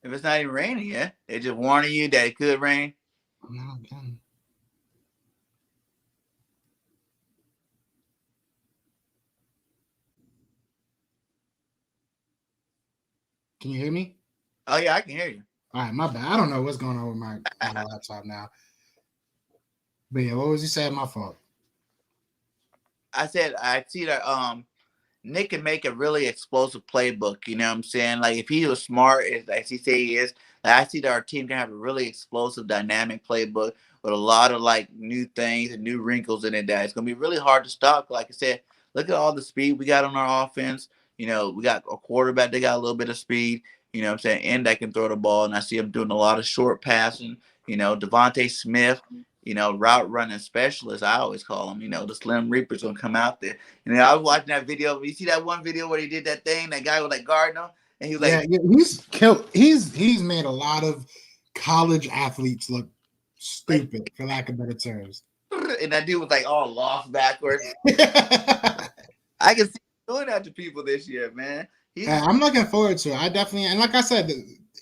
[SPEAKER 1] if it's not even raining yet, they're just warning you that it could rain.
[SPEAKER 2] No, again. Can you hear me?
[SPEAKER 1] Oh yeah, I can hear you.
[SPEAKER 2] All right, my bad. I don't know what's going on with my laptop now. But yeah, what was you saying? My fault.
[SPEAKER 1] I said I see that Nick can make a really explosive playbook. You know what I'm saying? Like if he was smart, as he say he is, Like, I see that our team can have a really explosive, dynamic playbook with a lot of like new things and new wrinkles in it. That it's gonna be really hard to stop. Like I said, look at all the speed we got on our offense. You know, we got a quarterback that got a little bit of speed. You know what I'm saying? And that can throw the ball. And I see him doing a lot of short passing. You know, Devontae Smith, you know, route running specialist, I always call him. You know, the Slim Reaper's gonna come out there. And I was watching that video. You see that one video where he did that thing? That guy was like guarding him, and he was like,
[SPEAKER 2] yeah, he's killed. He's made a lot of college athletes look stupid, for lack of better terms.
[SPEAKER 1] and that dude was like all lost backwards. I can see him doing that to people this year, man.
[SPEAKER 2] I'm looking forward to it. I definitely, and like I said,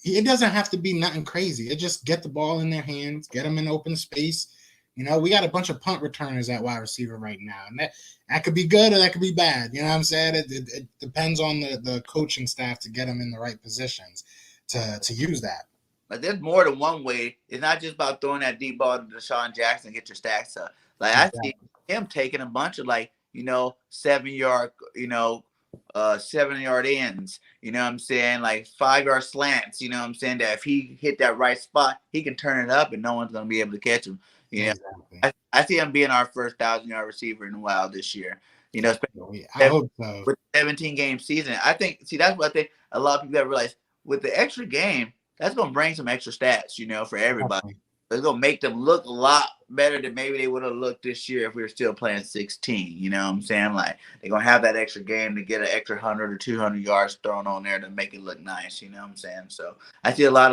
[SPEAKER 2] it doesn't have to be nothing crazy. It just get the ball in their hands, get them in open space. You know, we got a bunch of punt returners at wide receiver right now, and that could be good or that could be bad. You know what I'm saying? It depends on the coaching staff to get them in the right positions to use that.
[SPEAKER 1] But there's more than one way. It's not just about throwing that deep ball to Deshaun Jackson and get your stacks up. Like exactly. I see him taking a bunch of 7-yard, 7-yard ends. You know what I'm saying? Like 5-yard slants. You know what I'm saying? That if he hit that right spot, he can turn it up and no one's gonna be able to catch him. You know, exactly. I see him being our first 1,000-yard receiver in a while this year. You know,
[SPEAKER 2] I hope so.
[SPEAKER 1] With 17-game season, I think. See, that's what I think. A lot of people have realized with the extra game. That's going to bring some extra stats, you know, for everybody. It's going to make them look a lot better than maybe they would have looked this year if we were still playing 16. You know what I'm saying? Like, they're going to have that extra game to get an extra 100 or 200 yards thrown on there to make it look nice. You know what I'm saying? So I see a lot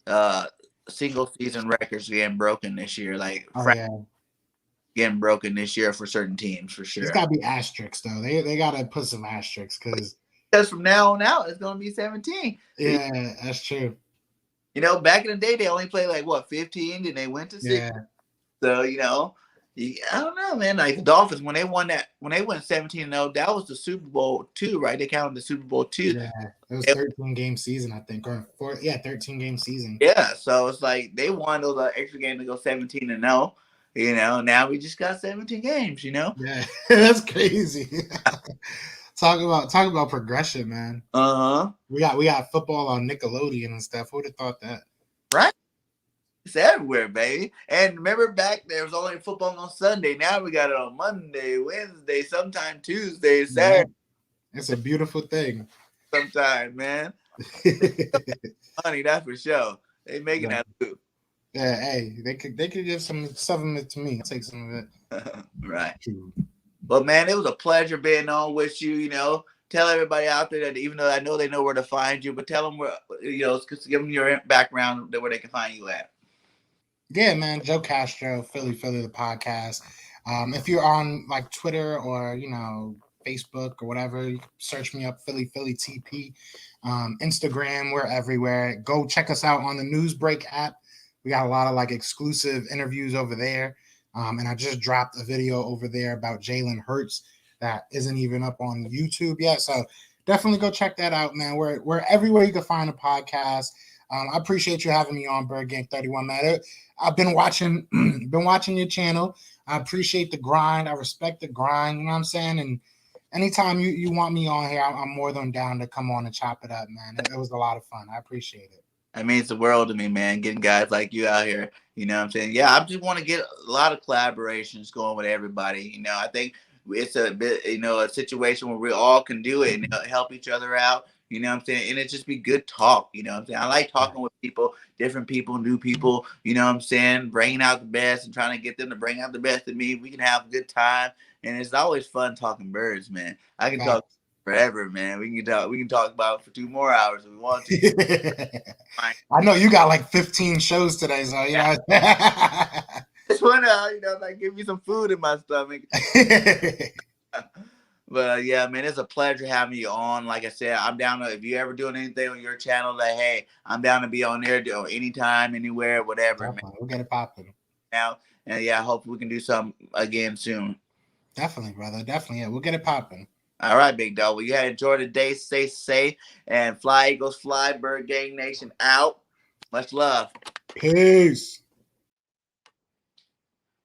[SPEAKER 1] of, single season records getting broken this year. Like, getting broken this year for certain teams, for sure.
[SPEAKER 2] It's got to be asterisks, though. They got to put some asterisks because
[SPEAKER 1] from now on out, it's going to be 17.
[SPEAKER 2] Yeah, that's true.
[SPEAKER 1] You know, back in the day, they only played 15, and they went to 6. Yeah. So, you know, I don't know, man. Like the Dolphins, when they won 17-0, that was the Super Bowl 2, right? They counted the Super Bowl 2.
[SPEAKER 2] Yeah, it was 13-game season, I think, or 13-game season.
[SPEAKER 1] Yeah, so it's like they won those extra games to go 17-0. You know, now we just got 17 games. You know,
[SPEAKER 2] yeah, that's crazy. Talk about progression, man. We got football on Nickelodeon and stuff. Who would have thought that?
[SPEAKER 1] Right? It's everywhere, baby. And remember back there was only football on Sunday. Now we got it on Monday, Wednesday, sometime Tuesday, Saturday.
[SPEAKER 2] Yeah. It's a beautiful thing.
[SPEAKER 1] Sometime, man. Honey, that's for sure. They making that too.
[SPEAKER 2] Yeah, hey, they could give some of it to me. I'll take some of it.
[SPEAKER 1] Right. But man, it was a pleasure being on with you. You know, tell everybody out there that even though I know they know where to find you, but tell them where, you know, give them your background, where they can find you at.
[SPEAKER 2] Yeah, man, Joe Castro, Philly the podcast. If you're on Twitter or Facebook or whatever, you can search me up, Philly TP. Instagram, we're everywhere. Go check us out on the Newsbreak app. We got a lot of exclusive interviews over there. And I just dropped a video over there about Jalen Hurts that isn't even up on YouTube yet. So definitely go check that out, man. We're everywhere you can find a podcast. I appreciate you having me on BIRGANG 31, man. I've been watching your channel. I appreciate the grind. I respect the grind. You know what I'm saying? And anytime you want me on here, I'm more than down to come on and chop it up, man. It was a lot of fun. I appreciate it.
[SPEAKER 1] I mean, it's the world to me, man, getting guys like you out here. You know what I'm saying? Yeah, I just want to get a lot of collaborations going with everybody. You know, I think it's a bit, a situation where we all can do it and help each other out. You know what I'm saying? And it just be good talk. You know what I'm saying? I like talking with people, different people, new people. You know what I'm saying? Bringing out the best and trying to get them to bring out the best in me. We can have a good time. And it's always fun talking birds, man. I can talk forever, man. We can talk about it for 2 more hours if we want to.
[SPEAKER 2] I know you got 15 shows today, so
[SPEAKER 1] just want to give me some food in my stomach. But yeah, man, it's a pleasure having you on. Like I said, I'm down to, if you ever doing anything on your channel, hey, I'm down to be on there anytime, anywhere, whatever.
[SPEAKER 2] Definitely. Man. We'll get it popping
[SPEAKER 1] now, and yeah, I hope we can do something again soon.
[SPEAKER 2] Definitely, brother. Definitely, yeah, we'll get it popping.
[SPEAKER 1] All right, big dog. Well, you had to enjoy the day. Stay safe and fly, Eagles, fly. BIRGANG Nation out. Much love.
[SPEAKER 2] Peace.